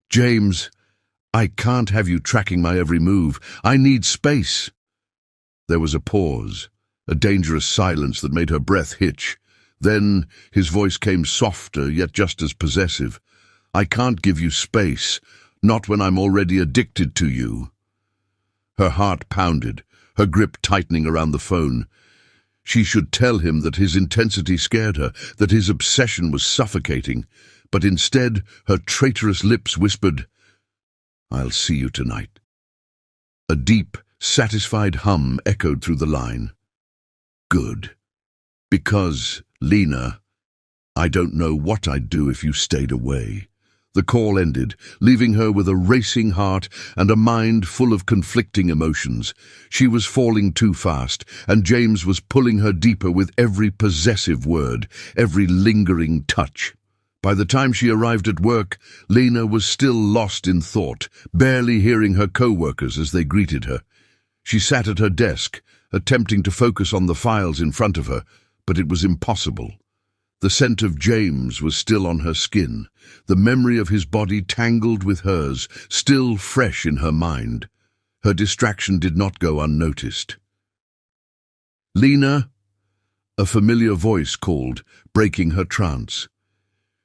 James, I can't have you tracking my every move. I need space. There was a pause, a dangerous silence that made her breath hitch. Then his voice came softer, yet just as possessive. I can't give you space, not when I'm already addicted to you. Her heart pounded, her grip tightening around the phone. She should tell him that his intensity scared her, that his obsession was suffocating, but instead her traitorous lips whispered, I'll see you tonight. A deep, satisfied hum echoed through the line. Good. Because, Lena, I don't know what I'd do if you stayed away. The call ended, leaving her with a racing heart and a mind full of conflicting emotions. She was falling too fast, and James was pulling her deeper with every possessive word, every lingering touch. By the time she arrived at work, Lena was still lost in thought, barely hearing her co-workers as they greeted her. She sat at her desk, attempting to focus on the files in front of her, but it was impossible. The scent of James was still on her skin, the memory of his body tangled with hers, still fresh in her mind. Her distraction did not go unnoticed. "Lena?" A familiar voice called, breaking her trance.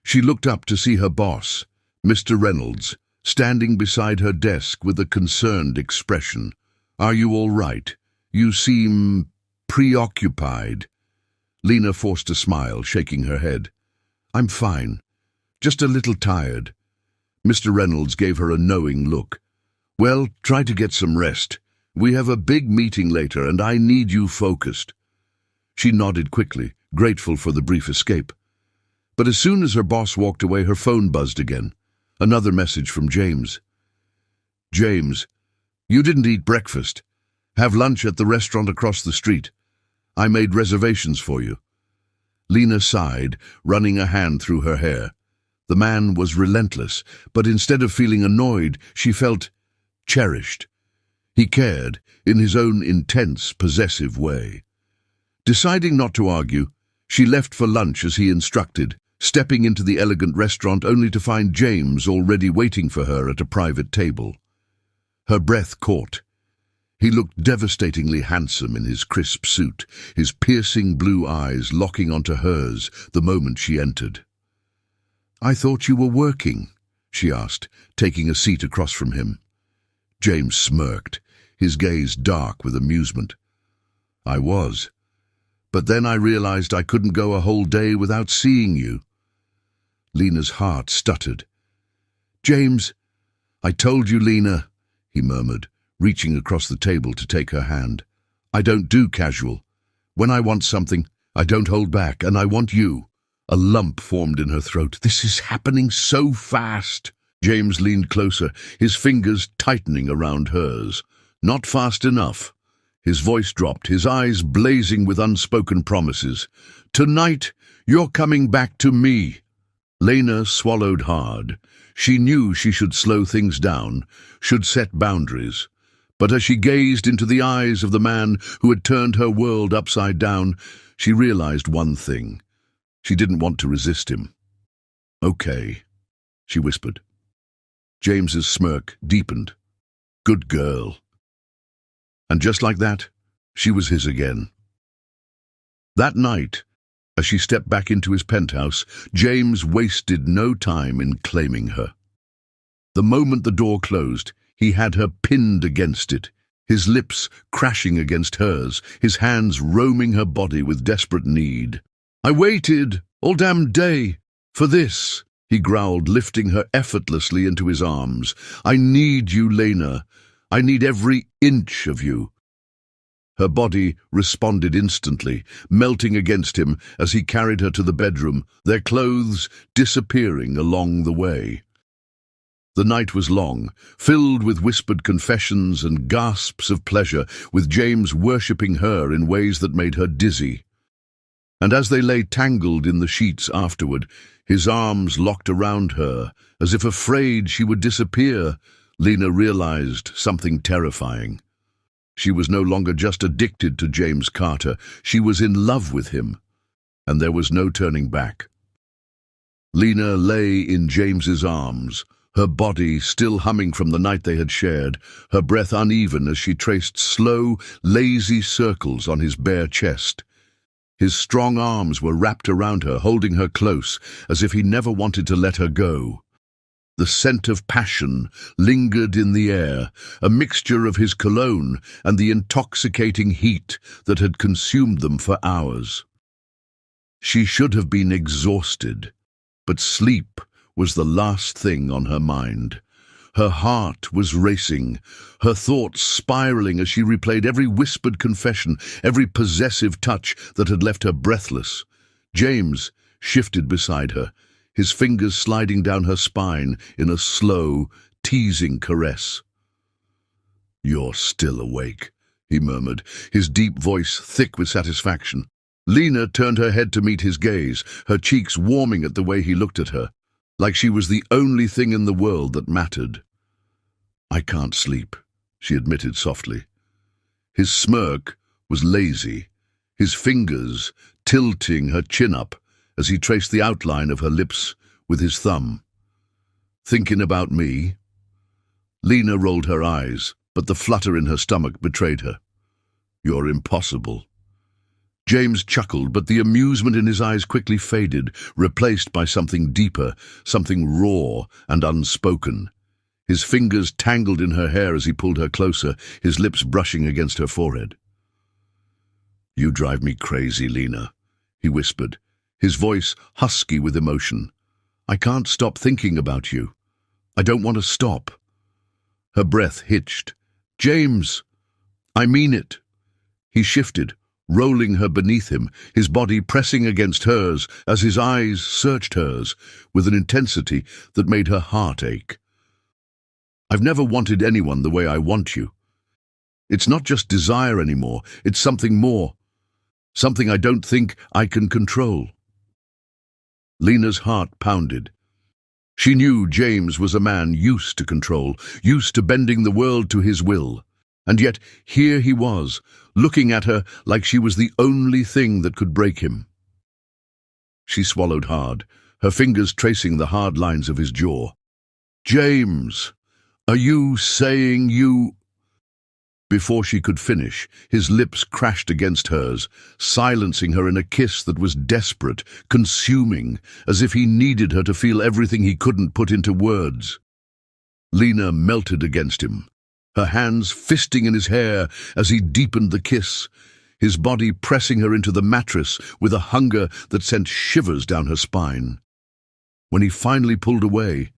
She looked up to see her boss, Mr. Reynolds, standing beside her desk with a concerned expression. "Are you all right? You seem preoccupied." Lena forced a smile, shaking her head. "I'm fine. Just a little tired." Mr. Reynolds gave her a knowing look. "Well, try to get some rest. We have a big meeting later and I need you focused." She nodded quickly, grateful for the brief escape. But as soon as her boss walked away, her phone buzzed again. Another message from James. "James, you didn't eat breakfast. Have lunch at the restaurant across the street. I made reservations for you." Lena sighed, running a hand through her hair. The man was relentless, but instead of feeling annoyed, she felt cherished. He cared, in his own intense, possessive way. Deciding not to argue, she left for lunch as he instructed, stepping into the elegant restaurant only to find James already waiting for her at a private table. Her breath caught. He looked devastatingly handsome in his crisp suit, his piercing blue eyes locking onto hers the moment she entered. "I thought you were working," she asked, taking a seat across from him. James smirked, his gaze dark with amusement. "I was. But then I realized I couldn't go a whole day without seeing you." Lena's heart stuttered. "James, I told you, Lena," he murmured, reaching across the table to take her hand. "I don't do casual. When I want something, I don't hold back, and I want you." A lump formed in her throat. "This is happening so fast." James leaned closer, his fingers tightening around hers. "Not fast enough." His voice dropped, his eyes blazing with unspoken promises. "Tonight, you're coming back to me." Lena swallowed hard. She knew she should slow things down, should set boundaries. But as she gazed into the eyes of the man who had turned her world upside down, she realized one thing. She didn't want to resist him. "Okay," she whispered. James's smirk deepened. "Good girl." And just like that, she was his again. That night, as she stepped back into his penthouse, James wasted no time in claiming her. The moment the door closed, he had her pinned against it, his lips crashing against hers, his hands roaming her body with desperate need. "I waited all damn day for this," he growled, lifting her effortlessly into his arms. "I need you, Lena. I need every inch of you." Her body responded instantly, melting against him as he carried her to the bedroom, their clothes disappearing along the way. The night was long, filled with whispered confessions and gasps of pleasure, with James worshipping her in ways that made her dizzy. And as they lay tangled in the sheets afterward, his arms locked around her, as if afraid she would disappear, Lena realized something terrifying. She was no longer just addicted to James Carter, she was in love with him, and there was no turning back. Lena lay in James's arms, her body still humming from the night they had shared, her breath uneven as she traced slow, lazy circles on his bare chest. His strong arms were wrapped around her, holding her close, as if he never wanted to let her go. The scent of passion lingered in the air, a mixture of his cologne and the intoxicating heat that had consumed them for hours. She should have been exhausted, but sleep was the last thing on her mind. Her heart was racing, her thoughts spiraling as she replayed every whispered confession, every possessive touch that had left her breathless. James shifted beside her, his fingers sliding down her spine in a slow, teasing caress. "You're still awake," he murmured, his deep voice thick with satisfaction. Lena turned her head to meet his gaze, her cheeks warming at the way he looked at her, like she was the only thing in the world that mattered. "I can't sleep," she admitted softly. His smirk was lazy, his fingers tilting her chin up, as he traced the outline of her lips with his thumb. "Thinking about me?" Lena rolled her eyes, but the flutter in her stomach betrayed her. "You're impossible." James chuckled, but the amusement in his eyes quickly faded, replaced by something deeper, something raw and unspoken. His fingers tangled in her hair as he pulled her closer, his lips brushing against her forehead. "You drive me crazy, Lena," he whispered, his voice husky with emotion. "I can't stop thinking about you. I don't want to stop." Her breath hitched. "James, I mean it." He shifted, rolling her beneath him, his body pressing against hers as his eyes searched hers with an intensity that made her heart ache. "I've never wanted anyone the way I want you. It's not just desire anymore, it's something more. Something I don't think I can control." Lena's heart pounded. She knew James was a man used to control, used to bending the world to his will. And yet here he was, looking at her like she was the only thing that could break him. She swallowed hard, her fingers tracing the hard lines of his jaw. "James, are you saying you—" Before she could finish, his lips crashed against hers, silencing her in a kiss that was desperate, consuming, as if he needed her to feel everything he couldn't put into words. Lena melted against him, her hands fisting in his hair as he deepened the kiss, his body pressing her into the mattress with a hunger that sent shivers down her spine. When he finally pulled away,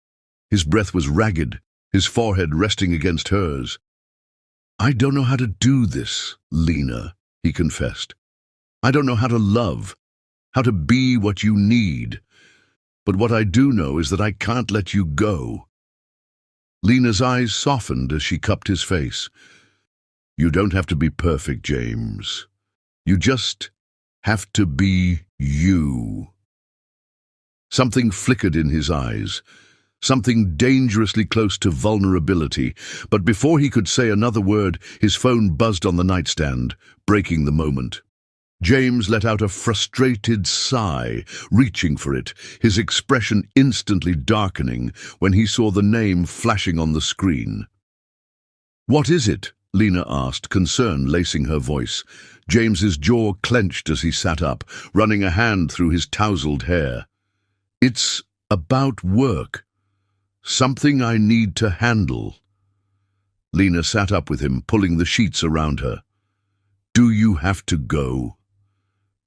his breath was ragged, his forehead resting against hers. "I don't know how to do this, Lena," he confessed. "I don't know how to love, how to be what you need. But what I do know is that I can't let you go." Lena's eyes softened as she cupped his face. "You don't have to be perfect, James. You just have to be you." Something flickered in his eyes, something dangerously close to vulnerability, but before he could say another word, his phone buzzed on the nightstand, breaking the moment. James let out a frustrated sigh, reaching for it, his expression instantly darkening when he saw the name flashing on the screen. "What is it?" Lena asked, concern lacing her voice. James's jaw clenched as he sat up, running a hand through his tousled hair. "It's about work. Something I need to handle." Lena sat up with him, pulling the sheets around her. "Do you have to go?"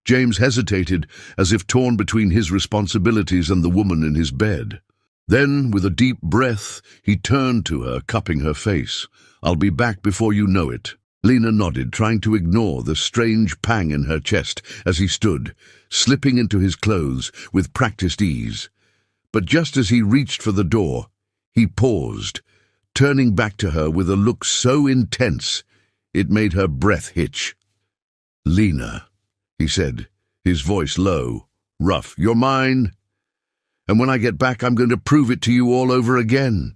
James hesitated, as if torn between his responsibilities and the woman in his bed. Then, with a deep breath, he turned to her, cupping her face. "I'll be back before you know it." Lena nodded, trying to ignore the strange pang in her chest as he stood, slipping into his clothes with practiced ease. But just as he reached for the door, he paused, turning back to her with a look so intense it made her breath hitch. "Lena," he said, his voice low, rough, "you're mine, and when I get back I'm going to prove it to you all over again."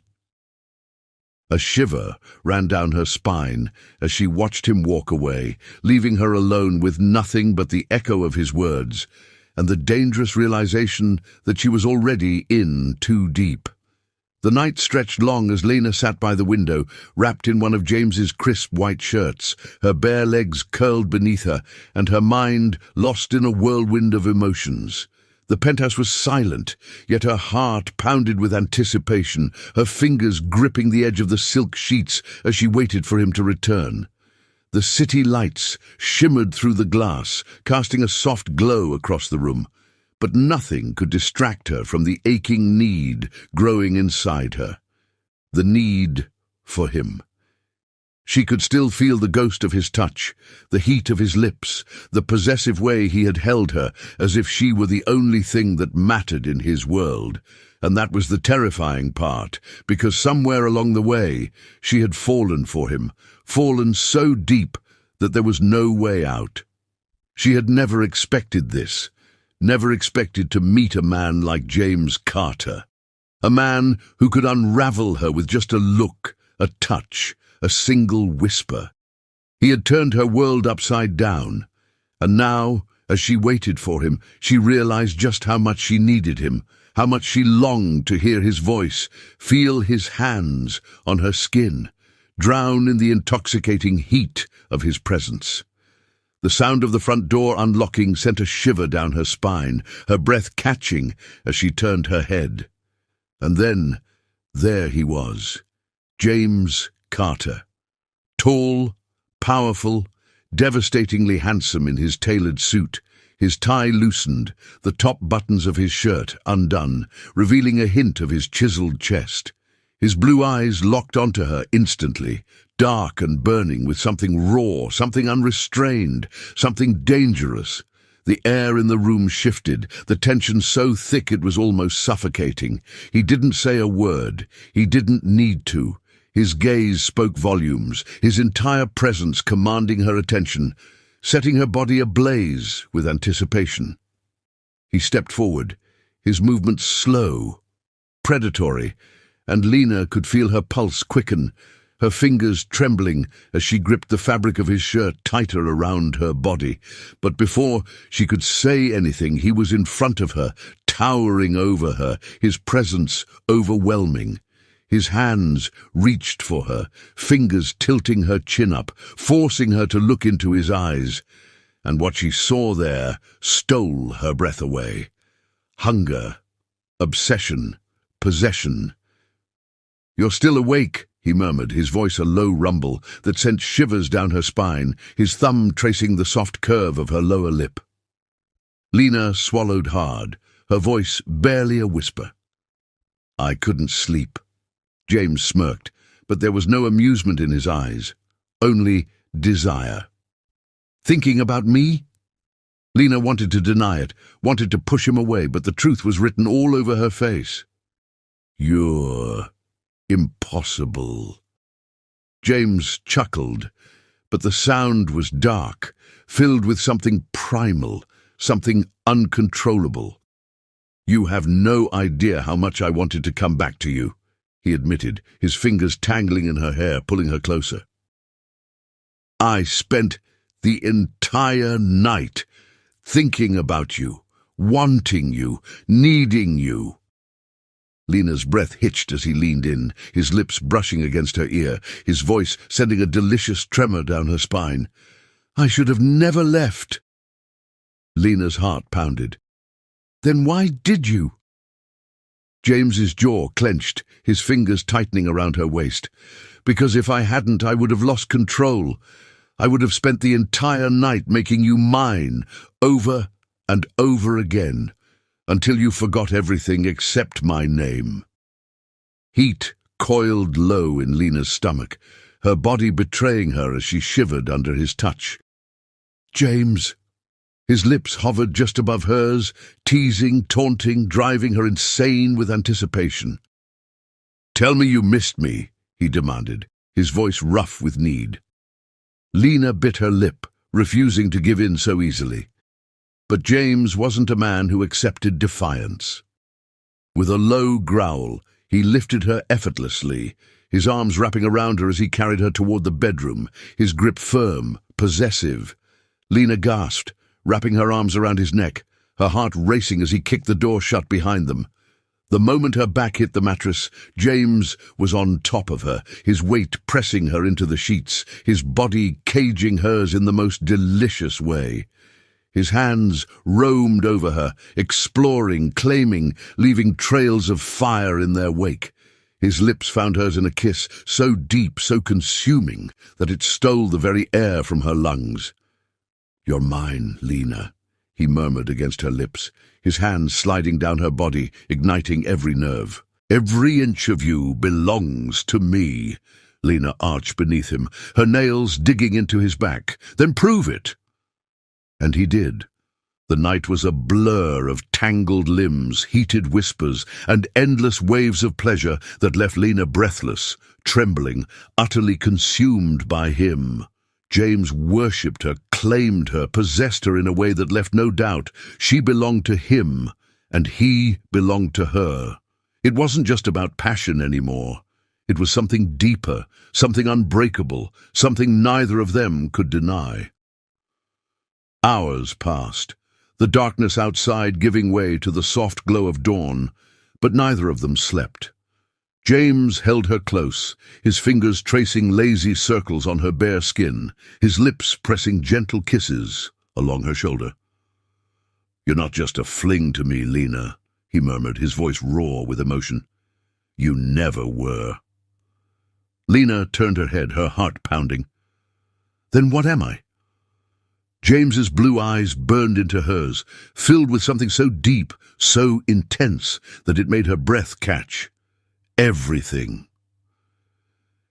A shiver ran down her spine as she watched him walk away, leaving her alone with nothing but the echo of his words and the dangerous realization that she was already in too deep. The night stretched long as Lena sat by the window, wrapped in one of James's crisp white shirts, her bare legs curled beneath her, and her mind lost in a whirlwind of emotions. The penthouse was silent, yet her heart pounded with anticipation, her fingers gripping the edge of the silk sheets as she waited for him to return. The city lights shimmered through the glass, casting a soft glow across the room. But nothing could distract her from the aching need growing inside her. The need for him. She could still feel the ghost of his touch, the heat of his lips, the possessive way he had held her, as if she were the only thing that mattered in his world. And that was the terrifying part, because somewhere along the way she had fallen for him, fallen so deep that there was no way out. She had never expected this. Never expected to meet a man like James Carter. A man who could unravel her with just a look, a touch, a single whisper. He had turned her world upside down, and now As she waited for him, she realized just how much she needed him, how much she longed to hear his voice, feel his hands on her skin, drown in the intoxicating heat of his presence. The sound of the front door unlocking sent a shiver down her spine, her breath catching as she turned her head. And then, there he was, James Carter. Tall, powerful, devastatingly handsome in his tailored suit, his tie loosened, the top buttons of his shirt undone, revealing a hint of his chiseled chest. His blue eyes locked onto her instantly, dark and burning with something raw, something unrestrained, something dangerous. The air in the room shifted, the tension so thick it was almost suffocating. He didn't say a word. He didn't need to. His gaze spoke volumes, his entire presence commanding her attention, setting her body ablaze with anticipation. He stepped forward, his movements slow, predatory, and Lena could feel her pulse quicken, her fingers trembling as she gripped the fabric of his shirt tighter around her body. But before she could say anything, he was in front of her, towering over her, his presence overwhelming. His hands reached for her, fingers tilting her chin up, forcing her to look into his eyes. And what she saw there stole her breath away. Hunger, obsession, possession. "You're still awake," he murmured, his voice a low rumble that sent shivers down her spine, his thumb tracing the soft curve of her lower lip. Lena swallowed hard, her voice barely a whisper. "I couldn't sleep." James smirked, but there was no amusement in his eyes, only desire. "Thinking about me?" Lena wanted to deny it, wanted to push him away, but the truth was written all over her face. "You're impossible." James chuckled, but the sound was dark, filled with something primal, something uncontrollable. "You have no idea how much I wanted to come back to you," he admitted, his fingers tangling in her hair, pulling her closer. "I spent the entire night thinking about you, wanting you, needing you." Lena's breath hitched as he leaned in, his lips brushing against her ear, his voice sending a delicious tremor down her spine. "I should have never left." Lena's heart pounded. "Then why did you?" James's jaw clenched, his fingers tightening around her waist. "Because if I hadn't, I would have lost control. I would have spent the entire night making you mine, over and over again, until you forgot everything except my name." Heat coiled low in Lena's stomach, her body betraying her as she shivered under his touch. "James." His lips hovered just above hers, teasing, taunting, driving her insane with anticipation. "Tell me you missed me," he demanded, his voice rough with need. Lena bit her lip, refusing to give in so easily. But James wasn't a man who accepted defiance. With a low growl, he lifted her effortlessly, his arms wrapping around her as he carried her toward the bedroom, his grip firm, possessive. Lena gasped, wrapping her arms around his neck, her heart racing as he kicked the door shut behind them. The moment her back hit the mattress, James was on top of her, his weight pressing her into the sheets, his body caging hers in the most delicious way. His hands roamed over her, exploring, claiming, leaving trails of fire in their wake. His lips found hers in a kiss so deep, so consuming, that it stole the very air from her lungs. "You're mine, Lena," he murmured against her lips, his hands sliding down her body, igniting every nerve. "Every inch of you belongs to me." Lena arched beneath him, her nails digging into his back. "Then prove it." And he did. The night was a blur of tangled limbs, heated whispers, and endless waves of pleasure that left Lena breathless, trembling, utterly consumed by him. James worshipped her, claimed her, possessed her in a way that left no doubt. She belonged to him, and he belonged to her. It wasn't just about passion anymore. It was something deeper, something unbreakable, something neither of them could deny. Hours passed, the darkness outside giving way to the soft glow of dawn, but neither of them slept. James held her close, his fingers tracing lazy circles on her bare skin, his lips pressing gentle kisses along her shoulder. "You're not just a fling to me, Lena," he murmured, his voice raw with emotion. "You never were." Lena turned her head, her heart pounding. "Then what am I?" James's blue eyes burned into hers, filled with something so deep, so intense, that it made her breath catch. Everything.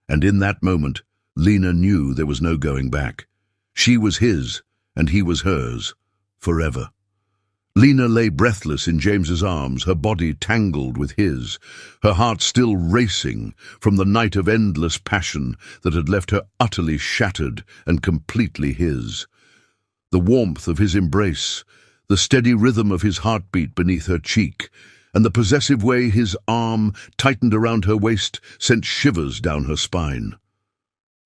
And in that moment, Lena knew there was no going back. She was his, and he was hers, forever. Lena lay breathless in James's arms, her body tangled with his, her heart still racing from the night of endless passion that had left her utterly shattered and completely his. The warmth of his embrace, the steady rhythm of his heartbeat beneath her cheek, and the possessive way his arm tightened around her waist sent shivers down her spine.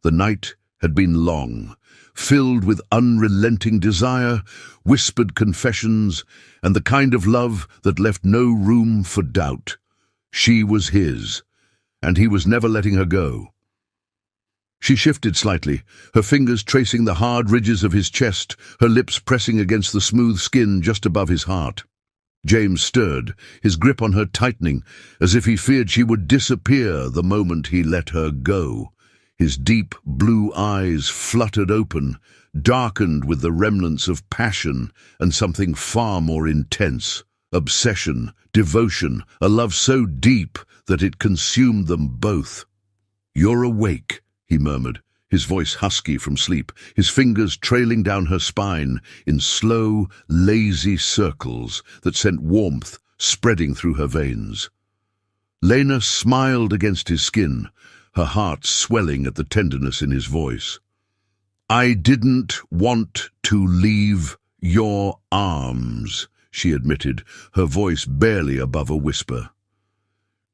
The night had been long, filled with unrelenting desire, whispered confessions, and the kind of love that left no room for doubt. She was his, and he was never letting her go. She shifted slightly, her fingers tracing the hard ridges of his chest, her lips pressing against the smooth skin just above his heart. James stirred, his grip on her tightening, as if he feared she would disappear the moment he let her go. His deep blue eyes fluttered open, darkened with the remnants of passion and something far more intense. Obsession, devotion, a love so deep that it consumed them both. "You're awake," he murmured, his voice husky from sleep, his fingers trailing down her spine in slow, lazy circles that sent warmth spreading through her veins. Lena smiled against his skin, her heart swelling at the tenderness in his voice. "I didn't want to leave your arms," she admitted, her voice barely above a whisper.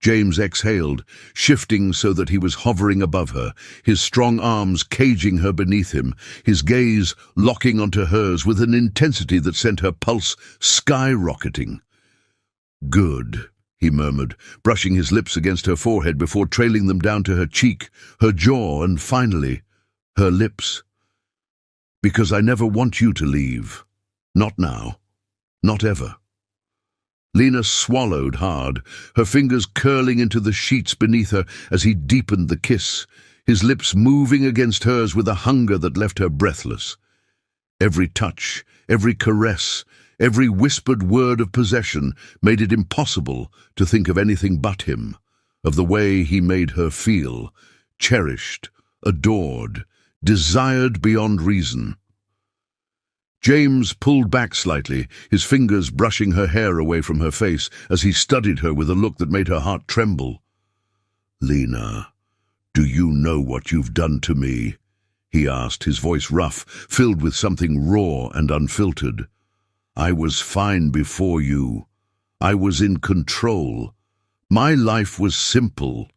James exhaled, shifting so that he was hovering above her, his strong arms caging her beneath him, his gaze locking onto hers with an intensity that sent her pulse skyrocketing. "Good," he murmured, brushing his lips against her forehead before trailing them down to her cheek, her jaw, and finally, her lips. "Because I never want you to leave. Not now. Not ever." Lena swallowed hard, her fingers curling into the sheets beneath her as he deepened the kiss, his lips moving against hers with a hunger that left her breathless. Every touch, every caress, every whispered word of possession made it impossible to think of anything but him, of the way he made her feel, cherished, adored, desired beyond reason. James pulled back slightly, his fingers brushing her hair away from her face as he studied her with a look that made her heart tremble. "Lena, do you know what you've done to me?" he asked, his voice rough, filled with something raw and unfiltered. "I was fine before you. I was in control. My life was simple.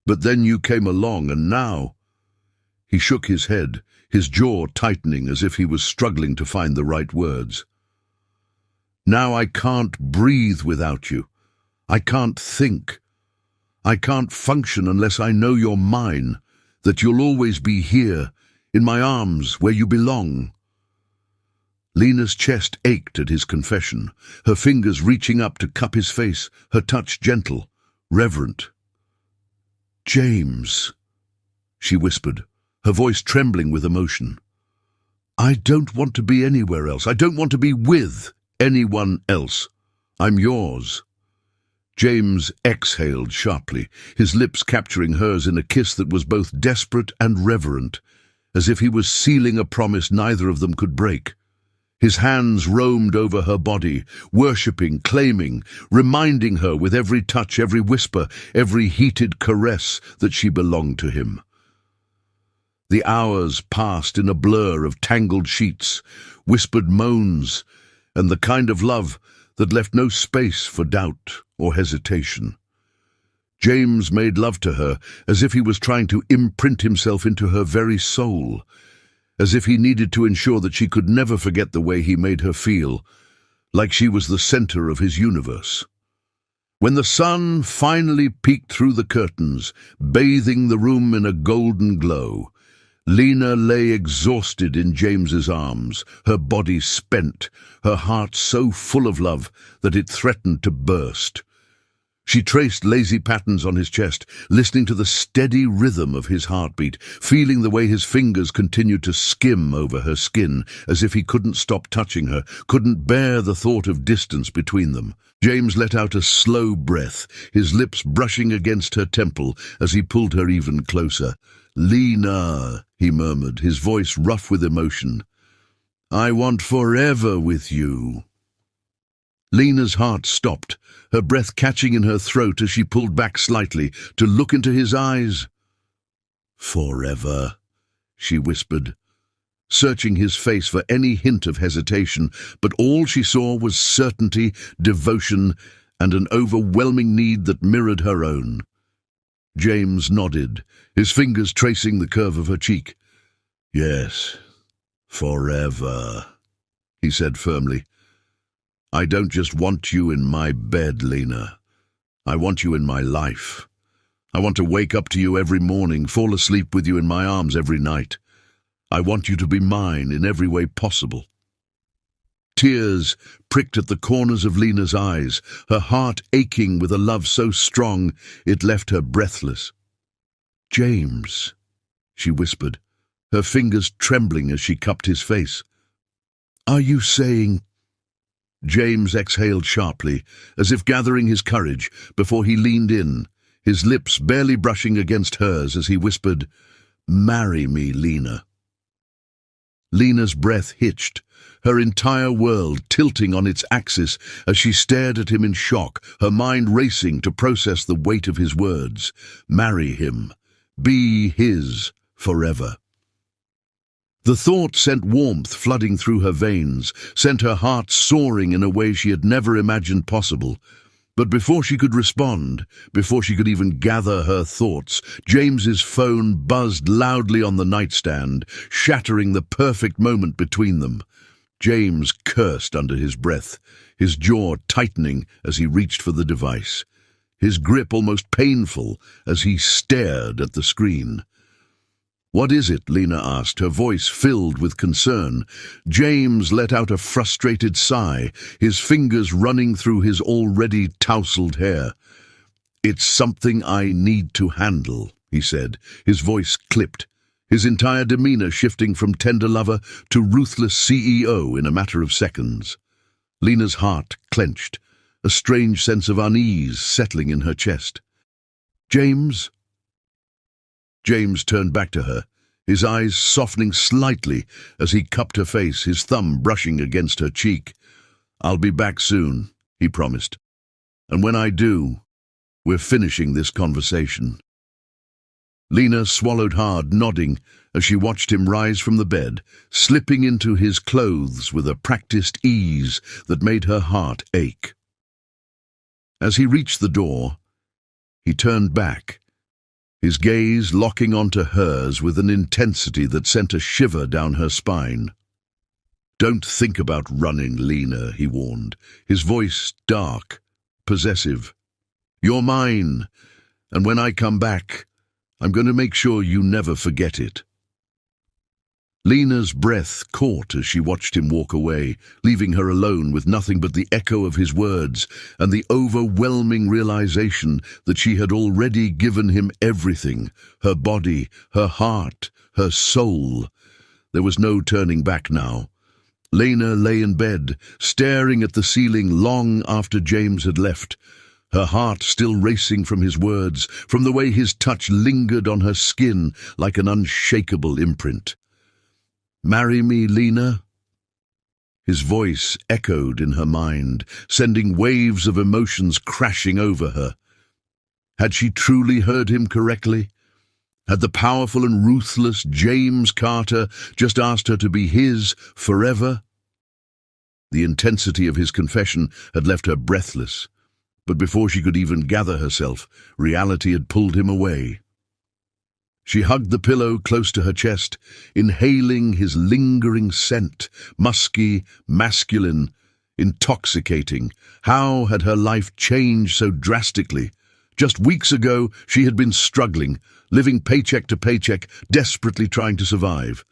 But then you came along, and now—" He shook his head, his jaw tightening as if he was struggling to find the right words. "Now I can't breathe without you. I can't think. I can't function unless I know you're mine, that you'll always be here, in my arms, where you belong." Lena's chest ached at his confession, her fingers reaching up to cup his face, her touch gentle, reverent. "James," she whispered, her voice trembling with emotion. "I don't want to be anywhere else. I don't want to be with anyone else. I'm yours." James exhaled sharply, his lips capturing hers in a kiss that was both desperate and reverent, as if he was sealing a promise neither of them could break. His hands roamed over her body, worshipping, claiming, reminding her with every touch, every whisper, every heated caress that she belonged to him. The hours passed in a blur of tangled sheets, whispered moans, and the kind of love that left no space for doubt or hesitation. James made love to her as if he was trying to imprint himself into her very soul, as if he needed to ensure that she could never forget the way he made her feel, like she was the center of his universe. When the sun finally peeked through the curtains, bathing the room in a golden glow, Lena lay exhausted in James's arms, her body spent, her heart so full of love that it threatened to burst. She traced lazy patterns on his chest, listening to the steady rhythm of his heartbeat, feeling the way his fingers continued to skim over her skin, as if he couldn't stop touching her, couldn't bear the thought of distance between them. James let out a slow breath, his lips brushing against her temple as he pulled her even closer. "Lena," he murmured, his voice rough with emotion. "I want forever with you." Lena's heart stopped, her breath catching in her throat as she pulled back slightly to look into his eyes. "Forever," she whispered, searching his face for any hint of hesitation, but all she saw was certainty, devotion, and an overwhelming need that mirrored her own. James nodded, his fingers tracing the curve of her cheek. "Yes, forever," he said firmly. "I don't just want you in my bed, Lena. I want you in my life. I want to wake up to you every morning, fall asleep with you in my arms every night. I want you to be mine in every way possible." Tears pricked at the corners of Lena's eyes, her heart aching with a love so strong it left her breathless. "James," she whispered, her fingers trembling as she cupped his face. "Are you saying—" James exhaled sharply, as if gathering his courage, before he leaned in, his lips barely brushing against hers as he whispered, "Marry me, Lena." Lena's breath hitched, her entire world tilting on its axis as she stared at him in shock, her mind racing to process the weight of his words. Marry him. Be his forever. The thought sent warmth flooding through her veins, sent her heart soaring in a way she had never imagined possible. But before she could respond, before she could even gather her thoughts, James's phone buzzed loudly on the nightstand, shattering the perfect moment between them. James cursed under his breath, his jaw tightening as he reached for the device, his grip almost painful as he stared at the screen. "What is it?" Lena asked, her voice filled with concern. James let out a frustrated sigh, his fingers running through his already tousled hair. "It's something I need to handle," he said, his voice clipped, his entire demeanor shifting from tender lover to ruthless CEO in a matter of seconds. Lena's heart clenched, a strange sense of unease settling in her chest. "James?" James turned back to her, his eyes softening slightly as he cupped her face, his thumb brushing against her cheek. "I'll be back soon," he promised. "And when I do, we're finishing this conversation." Lena swallowed hard, nodding, as she watched him rise from the bed, slipping into his clothes with a practiced ease that made her heart ache. As he reached the door, he turned back, his gaze locking onto hers with an intensity that sent a shiver down her spine. "Don't think about running, Lena," he warned, his voice dark, possessive. "You're mine, and when I come back, I'm going to make sure you never forget it." Lena's breath caught as she watched him walk away, leaving her alone with nothing but the echo of his words and the overwhelming realization that she had already given him everything, her body, her heart, her soul. There was no turning back now. Lena lay in bed, staring at the ceiling long after James had left, her heart still racing from his words, from the way his touch lingered on her skin like an unshakable imprint. "Marry me, Lena?" His voice echoed in her mind, sending waves of emotions crashing over her. Had she truly heard him correctly? Had the powerful and ruthless James Carter just asked her to be his forever? The intensity of his confession had left her breathless, but before she could even gather herself, reality had pulled him away. She hugged the pillow close to her chest, inhaling his lingering scent, musky, masculine, intoxicating. How had her life changed so drastically? Just weeks ago, she had been struggling, living paycheck to paycheck, desperately trying to survive.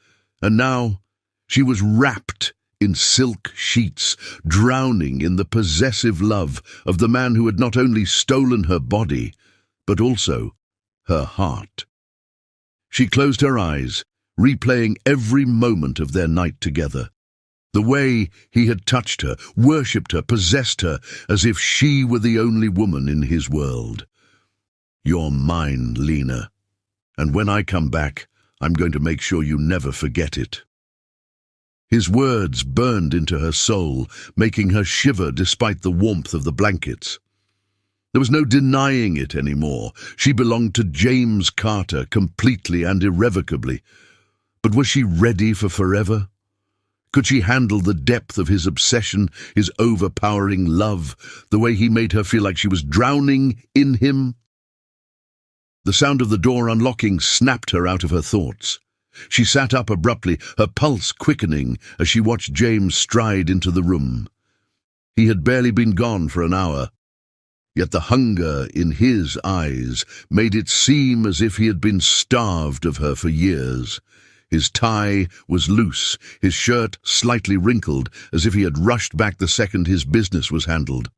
And now, she was wrapped in silk sheets, drowning in the possessive love of the man who had not only stolen her body, but also her heart. She closed her eyes, replaying every moment of their night together. The way he had touched her, worshipped her, possessed her, as if she were the only woman in his world. "You're mine, Lena. And when I come back, I'm going to make sure you never forget it." His words burned into her soul, making her shiver despite the warmth of the blankets. There was no denying it anymore. She belonged to James Carter completely and irrevocably. But was she ready for forever? Could she handle the depth of his obsession, his overpowering love, the way he made her feel like she was drowning in him? The sound of the door unlocking snapped her out of her thoughts. She sat up abruptly, her pulse quickening as she watched James stride into the room. He had barely been gone for an hour, yet the hunger in his eyes made it seem as if he had been starved of her for years. His tie was loose, his shirt slightly wrinkled, as if he had rushed back the second his business was handled.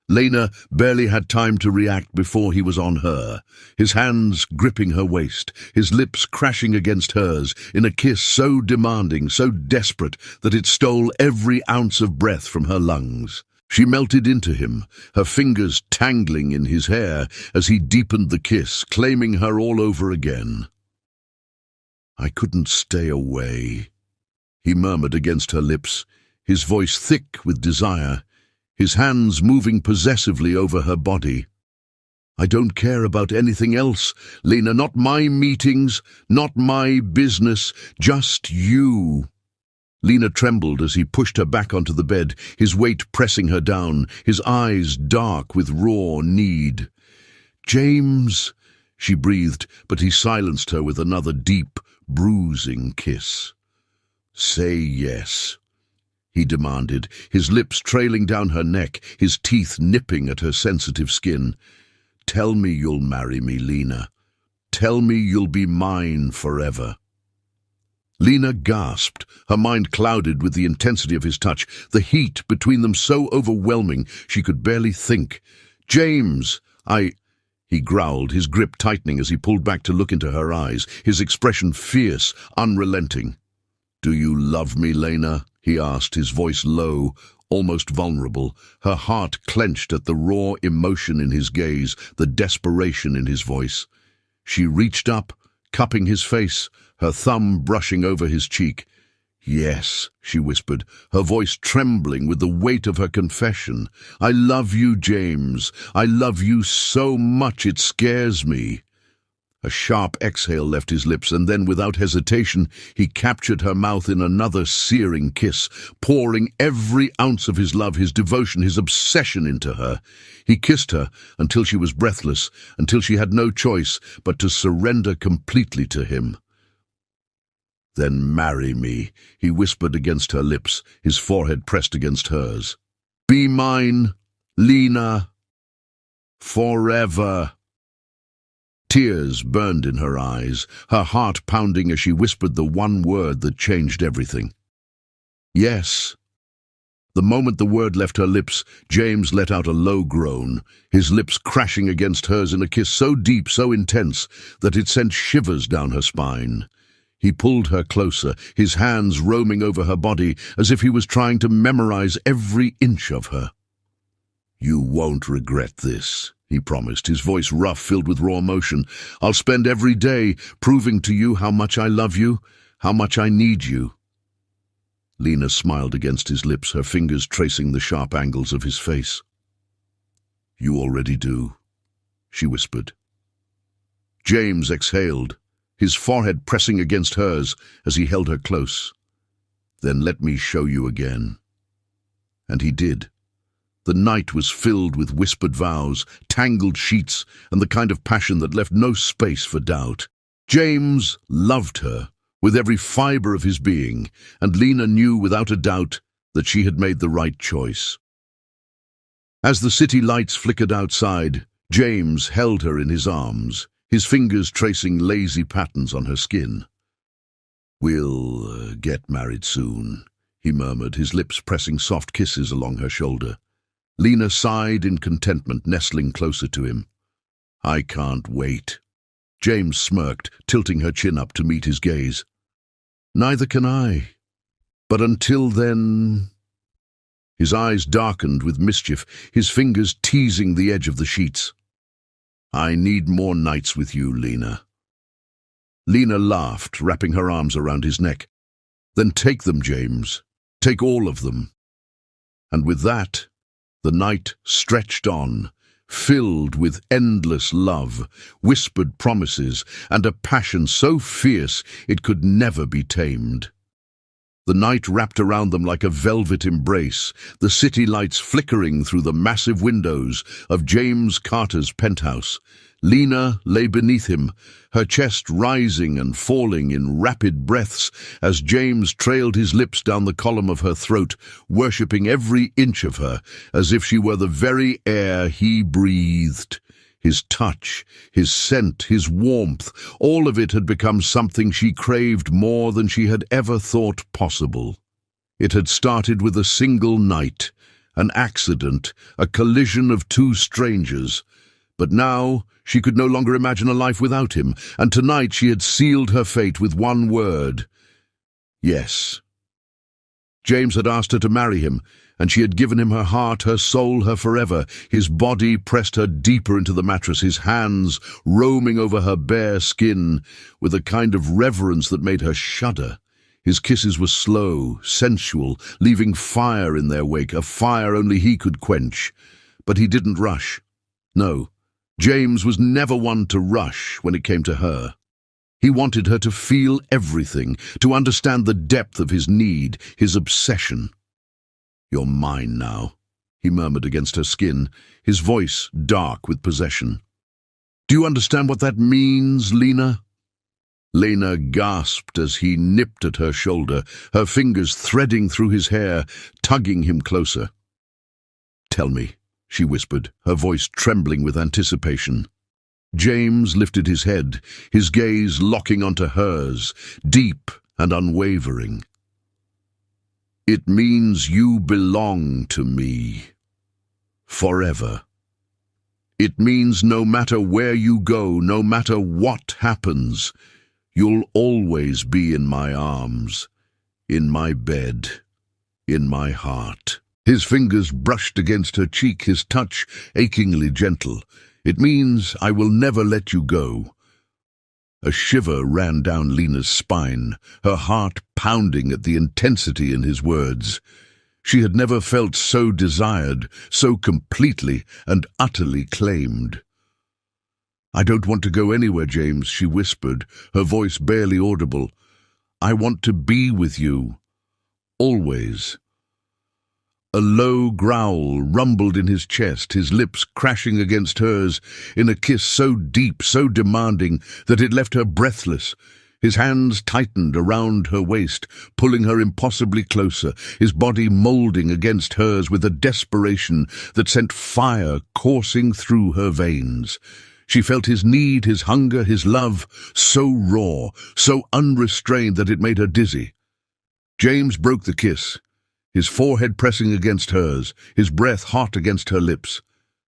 Lena barely had time to react before he was on her, his hands gripping her waist, his lips crashing against hers in a kiss so demanding, so desperate, that it stole every ounce of breath from her lungs. She melted into him, her fingers tangling in his hair as he deepened the kiss, claiming her all over again. "I couldn't stay away," he murmured against her lips, his voice thick with desire, his hands moving possessively over her body. "I don't care about anything else, Lena, not my meetings, not my business, just you." Lena trembled as he pushed her back onto the bed, his weight pressing her down, his eyes dark with raw need. "James," she breathed, but he silenced her with another deep, bruising kiss. "Say yes," he demanded, his lips trailing down her neck, his teeth nipping at her sensitive skin. "Tell me you'll marry me, Lena. Tell me you'll be mine forever." Lena gasped, her mind clouded with the intensity of his touch, the heat between them so overwhelming she could barely think. "James, he growled, his grip tightening as he pulled back to look into her eyes, his expression fierce, unrelenting. "Do you love me, Lena?" he asked, his voice low, almost vulnerable, her heart clenched at the raw emotion in his gaze, the desperation in his voice. She reached up, cupping his face, her thumb brushing over his cheek. "Yes," she whispered, her voice trembling with the weight of her confession. "I love you, James. I love you so much it scares me." A sharp exhale left his lips, and then, without hesitation, he captured her mouth in another searing kiss, pouring every ounce of his love, his devotion, his obsession into her. He kissed her until she was breathless, until she had no choice but to surrender completely to him. "Then marry me," he whispered against her lips, his forehead pressed against hers. "Be mine, Lena, forever." Tears burned in her eyes, her heart pounding as she whispered the one word that changed everything. "Yes." The moment the word left her lips, James let out a low groan, his lips crashing against hers in a kiss so deep, so intense, that it sent shivers down her spine. He pulled her closer, his hands roaming over her body as if he was trying to memorize every inch of her. "You won't regret this," he promised, his voice rough, filled with raw emotion. "I'll spend every day proving to you how much I love you, how much I need you." Lena smiled against his lips, her fingers tracing the sharp angles of his face. "You already do," she whispered. James exhaled, his forehead pressing against hers as he held her close. "Then let me show you again." And he did. The night was filled with whispered vows, tangled sheets, and the kind of passion that left no space for doubt. James loved her with every fibre of his being, and Lena knew without a doubt that she had made the right choice. As the city lights flickered outside, James held her in his arms, his fingers tracing lazy patterns on her skin. "We'll get married soon," he murmured, his lips pressing soft kisses along her shoulder. Lena sighed in contentment, nestling closer to him. "I can't wait." James smirked, tilting her chin up to meet his gaze. "Neither can I. But until then—" His eyes darkened with mischief, his fingers teasing the edge of the sheets. "I need more nights with you, Lena." Lena laughed, wrapping her arms around his neck. "Then take them, James. Take all of them." And with that, the night stretched on, filled with endless love, whispered promises, and a passion so fierce it could never be tamed. The night wrapped around them like a velvet embrace, the city lights flickering through the massive windows of James Carter's penthouse. Lena lay beneath him, her chest rising and falling in rapid breaths as James trailed his lips down the column of her throat, worshipping every inch of her as if she were the very air he breathed. His touch, his scent, his warmth, all of it had become something she craved more than she had ever thought possible. It had started with a single night, an accident, a collision of two strangers. But now she could no longer imagine a life without him, and tonight she had sealed her fate with one word: yes. James had asked her to marry him, and she had given him her heart, her soul, her forever. His body pressed her deeper into the mattress, his hands roaming over her bare skin with a kind of reverence that made her shudder. His kisses were slow, sensual, leaving fire in their wake, a fire only he could quench. But he didn't rush. No, James was never one to rush when it came to her. He wanted her to feel everything, to understand the depth of his need, his obsession. "You're mine now," he murmured against her skin, his voice dark with possession. "Do you understand what that means, Lena?" Lena gasped as he nipped at her shoulder, her fingers threading through his hair, tugging him closer. "Tell me," she whispered, her voice trembling with anticipation. James lifted his head, his gaze locking onto hers, deep and unwavering. "It means you belong to me. Forever. It means no matter where you go, no matter what happens, you'll always be in my arms, in my bed, in my heart." His fingers brushed against her cheek, his touch achingly gentle. "It means I will never let you go." A shiver ran down Lena's spine, her heart pounding at the intensity in his words. She had never felt so desired, so completely and utterly claimed. "I don't want to go anywhere, James," she whispered, her voice barely audible. "I want to be with you. Always." A low growl rumbled in his chest, his lips crashing against hers in a kiss so deep, so demanding, that it left her breathless. His hands tightened around her waist, pulling her impossibly closer, his body moulding against hers with a desperation that sent fire coursing through her veins. She felt his need, his hunger, his love, so raw, so unrestrained that it made her dizzy. James broke the kiss, his forehead pressing against hers, his breath hot against her lips.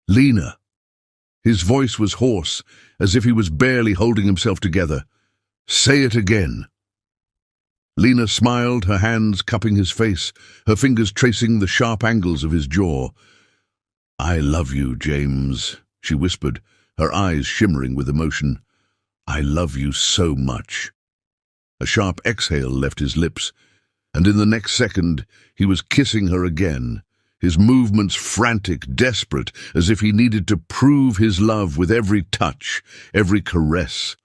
"Lena." His voice was hoarse, as if he was barely holding himself together. "Say it again." Lena smiled, her hands cupping his face, her fingers tracing the sharp angles of his jaw. "I love you, James," she whispered, her eyes shimmering with emotion. "I love you so much." A sharp exhale left his lips, and in the next second he was kissing her again, his movements frantic, desperate, as if he needed to prove his love with every touch, every caress.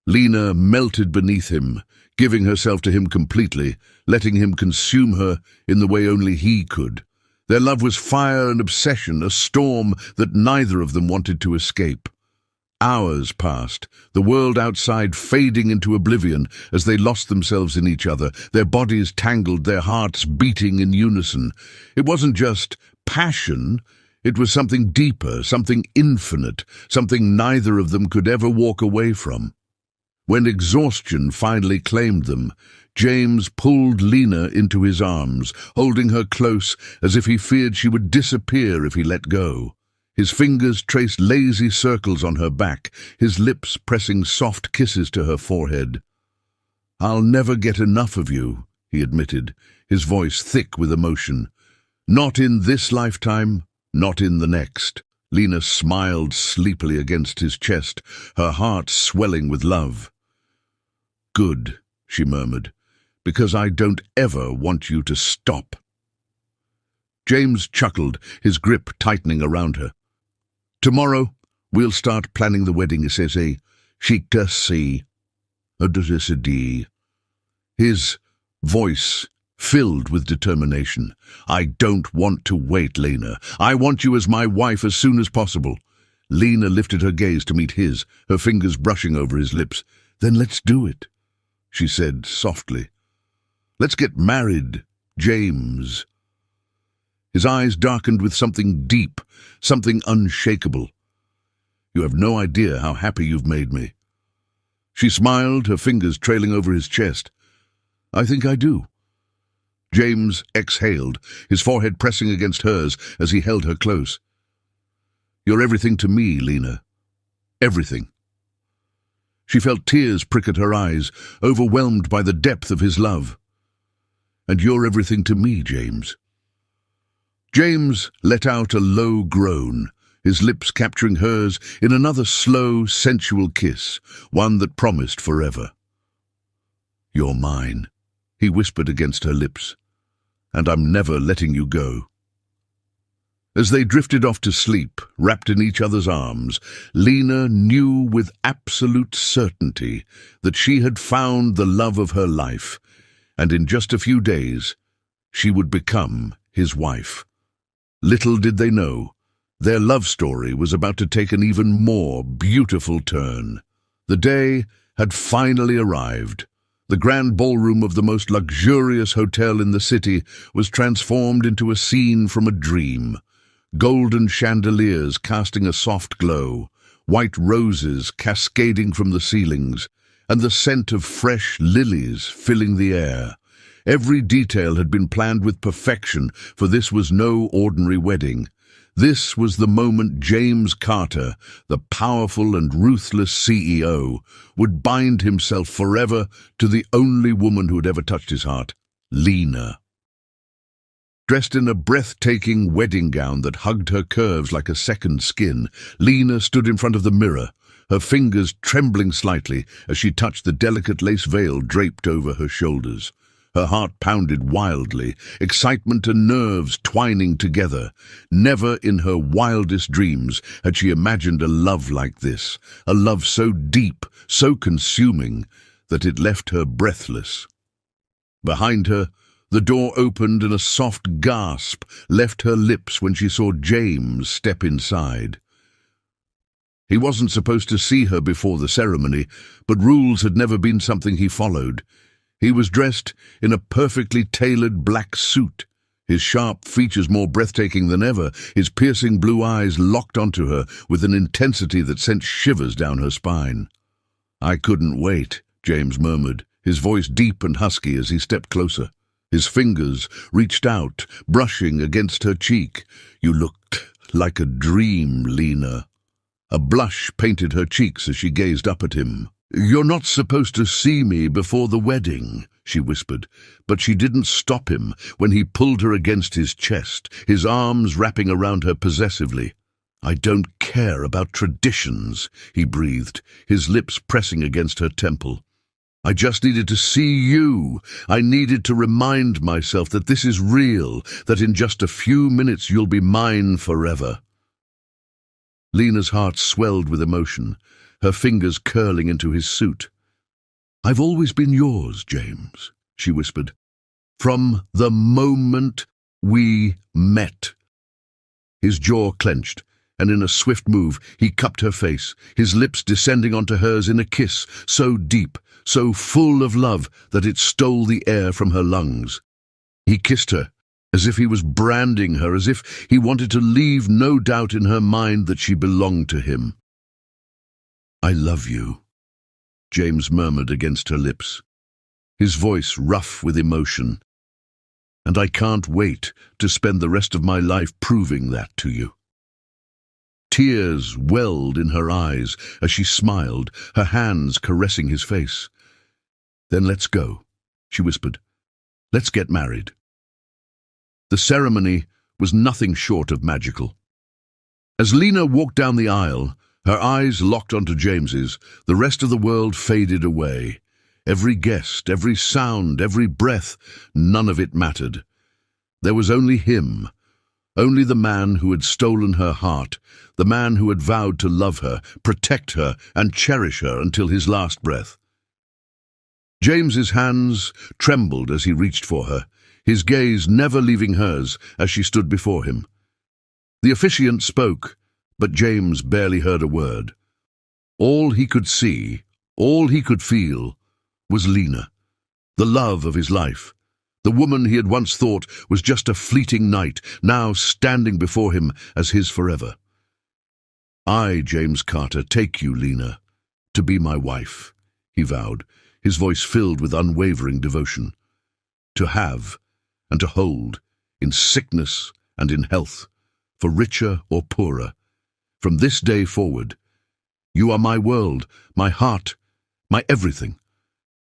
Lena melted beneath him, giving herself to him completely, letting him consume her in the way only he could. Their love was fire and obsession, a storm that neither of them wanted to escape. Hours passed, the world outside fading into oblivion as they lost themselves in each other, their bodies tangled, their hearts beating in unison. It wasn't just passion, it was something deeper, something infinite, something neither of them could ever walk away from. When exhaustion finally claimed them, James pulled Lena into his arms, holding her close as if he feared she would disappear if he let go. His fingers traced lazy circles on her back, his lips pressing soft kisses to her forehead. "I'll never get enough of you," he admitted, his voice thick with emotion. "Not in this lifetime, not in the next." Lena smiled sleepily against his chest, her heart swelling with love. "Good," she murmured, "because I don't ever want you to stop." James chuckled, his grip tightening around her. "Tomorrow, we'll start planning the wedding, Sese. Shikta si. Adusidi." His voice filled with determination. "I don't want to wait, Lena. I want you as my wife as soon as possible." Lena lifted her gaze to meet his, her fingers brushing over his lips. "Then let's do it," she said softly. "Let's get married, James." His eyes darkened with something deep, something unshakable. "You have no idea how happy you've made me." She smiled, her fingers trailing over his chest. "I think I do." James exhaled, his forehead pressing against hers as he held her close. "You're everything to me, Lena. Everything." She felt tears prick at her eyes, overwhelmed by the depth of his love. "And you're everything to me, James." James let out a low groan, his lips capturing hers in another slow, sensual kiss, one that promised forever. "You're mine," he whispered against her lips, "and I'm never letting you go." As they drifted off to sleep, wrapped in each other's arms, Lena knew with absolute certainty that she had found the love of her life, and in just a few days she would become his wife. Little did they know, their love story was about to take an even more beautiful turn. The day had finally arrived. The grand ballroom of the most luxurious hotel in the city was transformed into a scene from a dream. Golden chandeliers casting a soft glow, white roses cascading from the ceilings, and the scent of fresh lilies filling the air. Every detail had been planned with perfection, for this was no ordinary wedding. This was the moment James Carter, the powerful and ruthless CEO, would bind himself forever to the only woman who had ever touched his heart, Lena. Dressed in a breathtaking wedding gown that hugged her curves like a second skin, Lena stood in front of the mirror, her fingers trembling slightly as she touched the delicate lace veil draped over her shoulders. Her heart pounded wildly, excitement and nerves twining together. Never in her wildest dreams had she imagined a love like this, a love so deep, so consuming, that it left her breathless. Behind her, the door opened and a soft gasp left her lips when she saw James step inside. He wasn't supposed to see her before the ceremony, but rules had never been something he followed. He was dressed in a perfectly tailored black suit, his sharp features more breathtaking than ever, his piercing blue eyes locked onto her with an intensity that sent shivers down her spine. "I couldn't wait," James murmured, his voice deep and husky as he stepped closer. His fingers reached out, brushing against her cheek. "You looked like a dream, Lena." A blush painted her cheeks as she gazed up at him. "You're not supposed to see me before the wedding," she whispered, but she didn't stop him when he pulled her against his chest, his arms wrapping around her possessively. "I don't care about traditions," he breathed, his lips pressing against her temple. "I just needed to see you. I needed to remind myself that this is real, that in just a few minutes you'll be mine forever." Lena's heart swelled with emotion, her fingers curling into his suit. "I've always been yours, James," she whispered, "from the moment we met." His jaw clenched, and in a swift move he cupped her face, his lips descending onto hers in a kiss so deep, so full of love that it stole the air from her lungs. He kissed her, as if he was branding her, as if he wanted to leave no doubt in her mind that she belonged to him. "I love you," James murmured against her lips, his voice rough with emotion. "And I can't wait to spend the rest of my life proving that to you." Tears welled in her eyes as she smiled, her hands caressing his face. "Then let's go," she whispered. "Let's get married." The ceremony was nothing short of magical. As Lena walked down the aisle, her eyes locked onto James's, the rest of the world faded away. Every guest, every sound, every breath, none of it mattered. There was only him, only the man who had stolen her heart, the man who had vowed to love her, protect her, and cherish her until his last breath. James's hands trembled as he reached for her, his gaze never leaving hers as she stood before him. The officiant spoke, but James barely heard a word. All he could see, all he could feel, was Lena, the love of his life. The woman he had once thought was just a fleeting night, now standing before him as his forever. "I, James Carter, take you, Lena, to be my wife," he vowed, his voice filled with unwavering devotion. "To have and to hold, in sickness and in health, for richer or poorer. From this day forward, you are my world, my heart, my everything.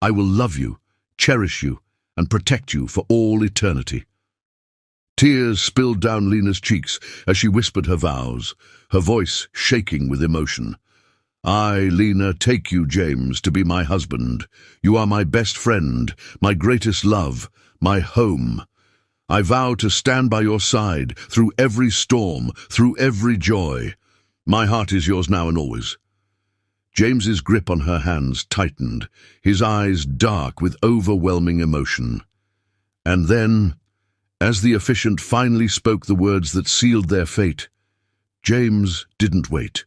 I will love you, cherish you, and protect you for all eternity." Tears spilled down Lena's cheeks as she whispered her vows, her voice shaking with emotion. "I, Lena, take you, James, to be my husband. You are my best friend, my greatest love, my home. I vow to stand by your side through every storm, through every joy. My heart is yours now and always." James's grip on her hands tightened, his eyes dark with overwhelming emotion. And then, as the officiant finally spoke the words that sealed their fate, James didn't wait.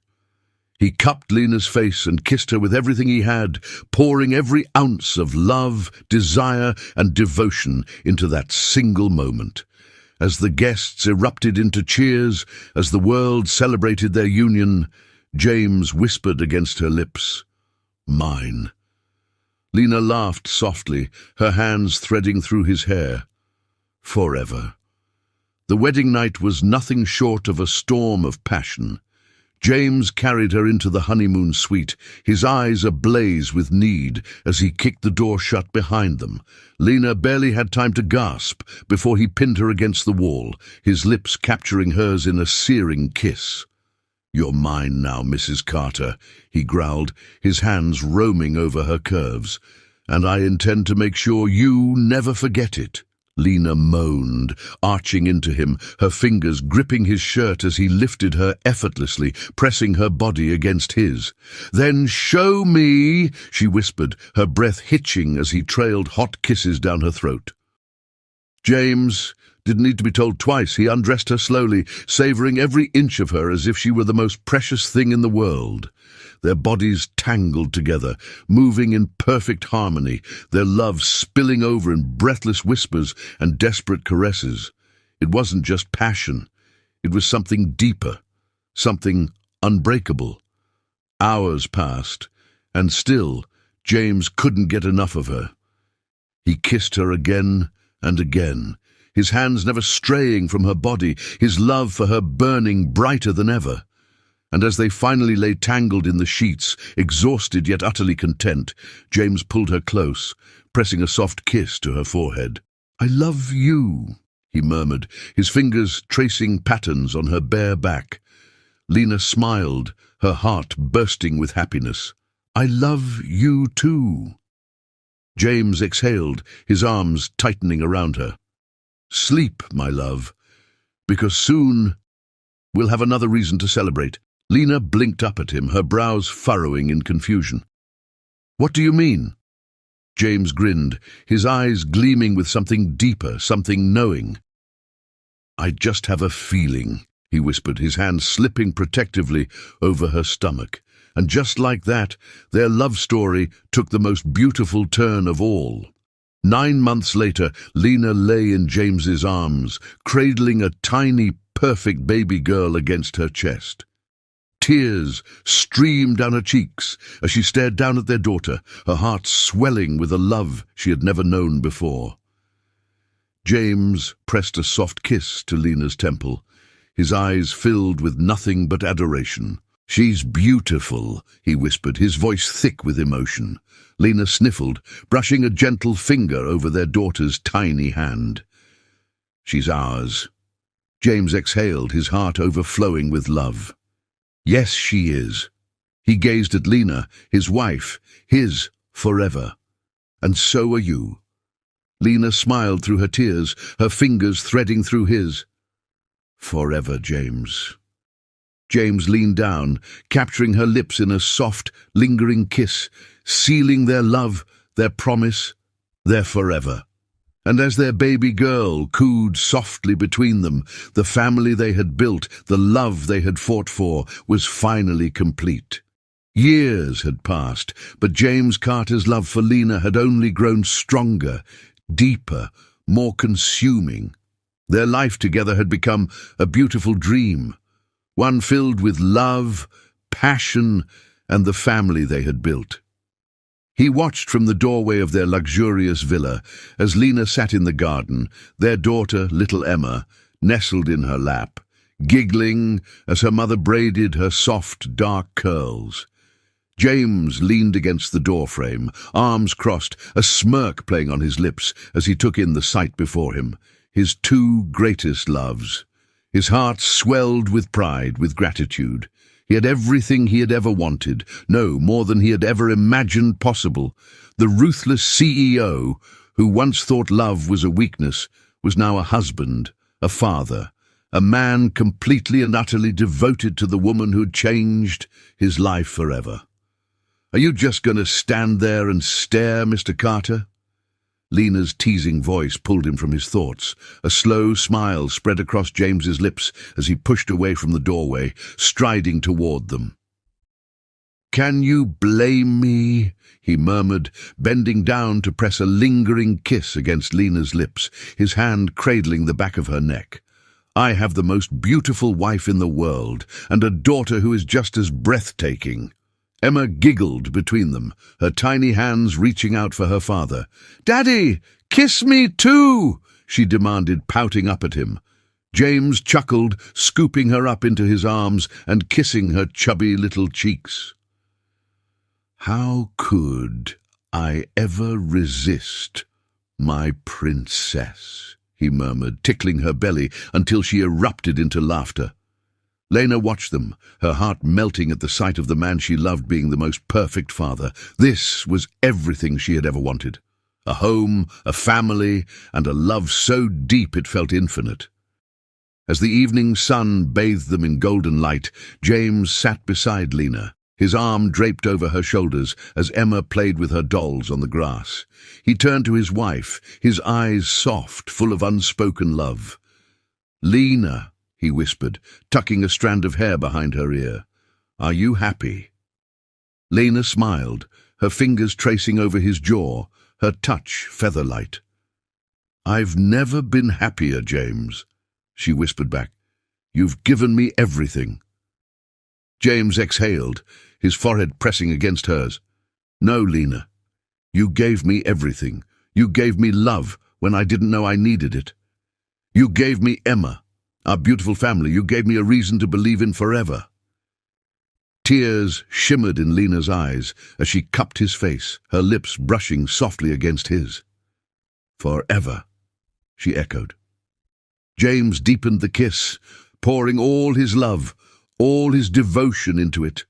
He cupped Lena's face and kissed her with everything he had, pouring every ounce of love, desire, and devotion into that single moment. As the guests erupted into cheers, as the world celebrated their union, James whispered against her lips, "Mine." Lena laughed softly, her hands threading through his hair. "Forever." The wedding night was nothing short of a storm of passion. James carried her into the honeymoon suite, his eyes ablaze with need as he kicked the door shut behind them. Lena barely had time to gasp before he pinned her against the wall, his lips capturing hers in a searing kiss. "You're mine now, Mrs. Carter," he growled, his hands roaming over her curves. "And I intend to make sure you never forget it." Lena moaned, arching into him, her fingers gripping his shirt as he lifted her effortlessly, pressing her body against his. "Then show me," she whispered, her breath hitching as he trailed hot kisses down her throat. James didn't need to be told twice. He undressed her slowly, savoring every inch of her as if she were the most precious thing in the world. Their bodies tangled together, moving in perfect harmony, their love spilling over in breathless whispers and desperate caresses. It wasn't just passion. It was something deeper, something unbreakable. Hours passed, and still James couldn't get enough of her. He kissed her again and again, his hands never straying from her body, his love for her burning brighter than ever. And as they finally lay tangled in the sheets, exhausted yet utterly content, James pulled her close, pressing a soft kiss to her forehead. "I love you," he murmured, his fingers tracing patterns on her bare back. Lena smiled, her heart bursting with happiness. "I love you too." James exhaled, his arms tightening around her. "Sleep, my love, because soon we'll have another reason to celebrate." Lena blinked up at him, her brows furrowing in confusion. "What do you mean?" James grinned, his eyes gleaming with something deeper, something knowing. "I just have a feeling," he whispered, his hand slipping protectively over her stomach. And just like that, their love story took the most beautiful turn of all. 9 months later, Lena lay in James's arms, cradling a tiny, perfect baby girl against her chest. Tears streamed down her cheeks as she stared down at their daughter, her heart swelling with a love she had never known before. James pressed a soft kiss to Lena's temple, his eyes filled with nothing but adoration. "She's beautiful," he whispered, his voice thick with emotion. Lena sniffled, brushing a gentle finger over their daughter's tiny hand. "She's ours." James exhaled, his heart overflowing with love. "Yes, she is." He gazed at Lena, his wife, his forever. "And so are you." Lena smiled through her tears, her fingers threading through his. "Forever, James." James leaned down, capturing her lips in a soft, lingering kiss, sealing their love, their promise, their forever. And as their baby girl cooed softly between them, the family they had built, the love they had fought for, was finally complete. Years had passed, but James Carter's love for Lena had only grown stronger, deeper, more consuming. Their life together had become a beautiful dream, one filled with love, passion, and the family they had built. He watched from the doorway of their luxurious villa as Lena sat in the garden, their daughter, little Emma, nestled in her lap, giggling as her mother braided her soft, dark curls. James leaned against the doorframe, arms crossed, a smirk playing on his lips as he took in the sight before him, his two greatest loves. His heart swelled with pride, with gratitude. He had everything he had ever wanted, no, more than he had ever imagined possible. The ruthless CEO, who once thought love was a weakness, was now a husband, a father, a man completely and utterly devoted to the woman who'd changed his life forever. "Are you just going to stand there and stare, Mr. Carter?" Lena's teasing voice pulled him from his thoughts. A slow smile spread across James's lips as he pushed away from the doorway, striding toward them. "Can you blame me?" he murmured, bending down to press a lingering kiss against Lena's lips, his hand cradling the back of her neck. "I have the most beautiful wife in the world, and a daughter who is just as breathtaking." Emma giggled between them, her tiny hands reaching out for her father. "Daddy, kiss me too!" she demanded, pouting up at him. James chuckled, scooping her up into his arms and kissing her chubby little cheeks. "How could I ever resist, my princess?" he murmured, tickling her belly until she erupted into laughter. Lena watched them, her heart melting at the sight of the man she loved being the most perfect father. This was everything she had ever wanted. A home, a family, and a love so deep it felt infinite. As the evening sun bathed them in golden light, James sat beside Lena, his arm draped over her shoulders as Emma played with her dolls on the grass. He turned to his wife, his eyes soft, full of unspoken love. "Lena," he whispered, tucking a strand of hair behind her ear, "are you happy?" Lena smiled, her fingers tracing over his jaw, her touch feather-light. "I've never been happier, James," she whispered back. "You've given me everything." James exhaled, his forehead pressing against hers. "No, Lena. You gave me everything. You gave me love when I didn't know I needed it. You gave me Emma, our beautiful family. You gave me a reason to believe in forever." Tears shimmered in Lena's eyes as she cupped his face, her lips brushing softly against his. "Forever," she echoed. James deepened the kiss, pouring all his love, all his devotion into it.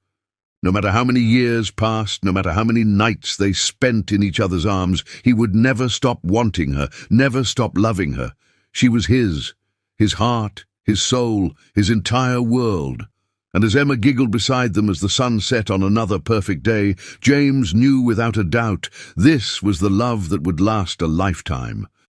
No matter how many years passed, no matter how many nights they spent in each other's arms, he would never stop wanting her, never stop loving her. She was his heart, his soul, his entire world. And as Emma giggled beside them as the sun set on another perfect day, James knew without a doubt this was the love that would last a lifetime.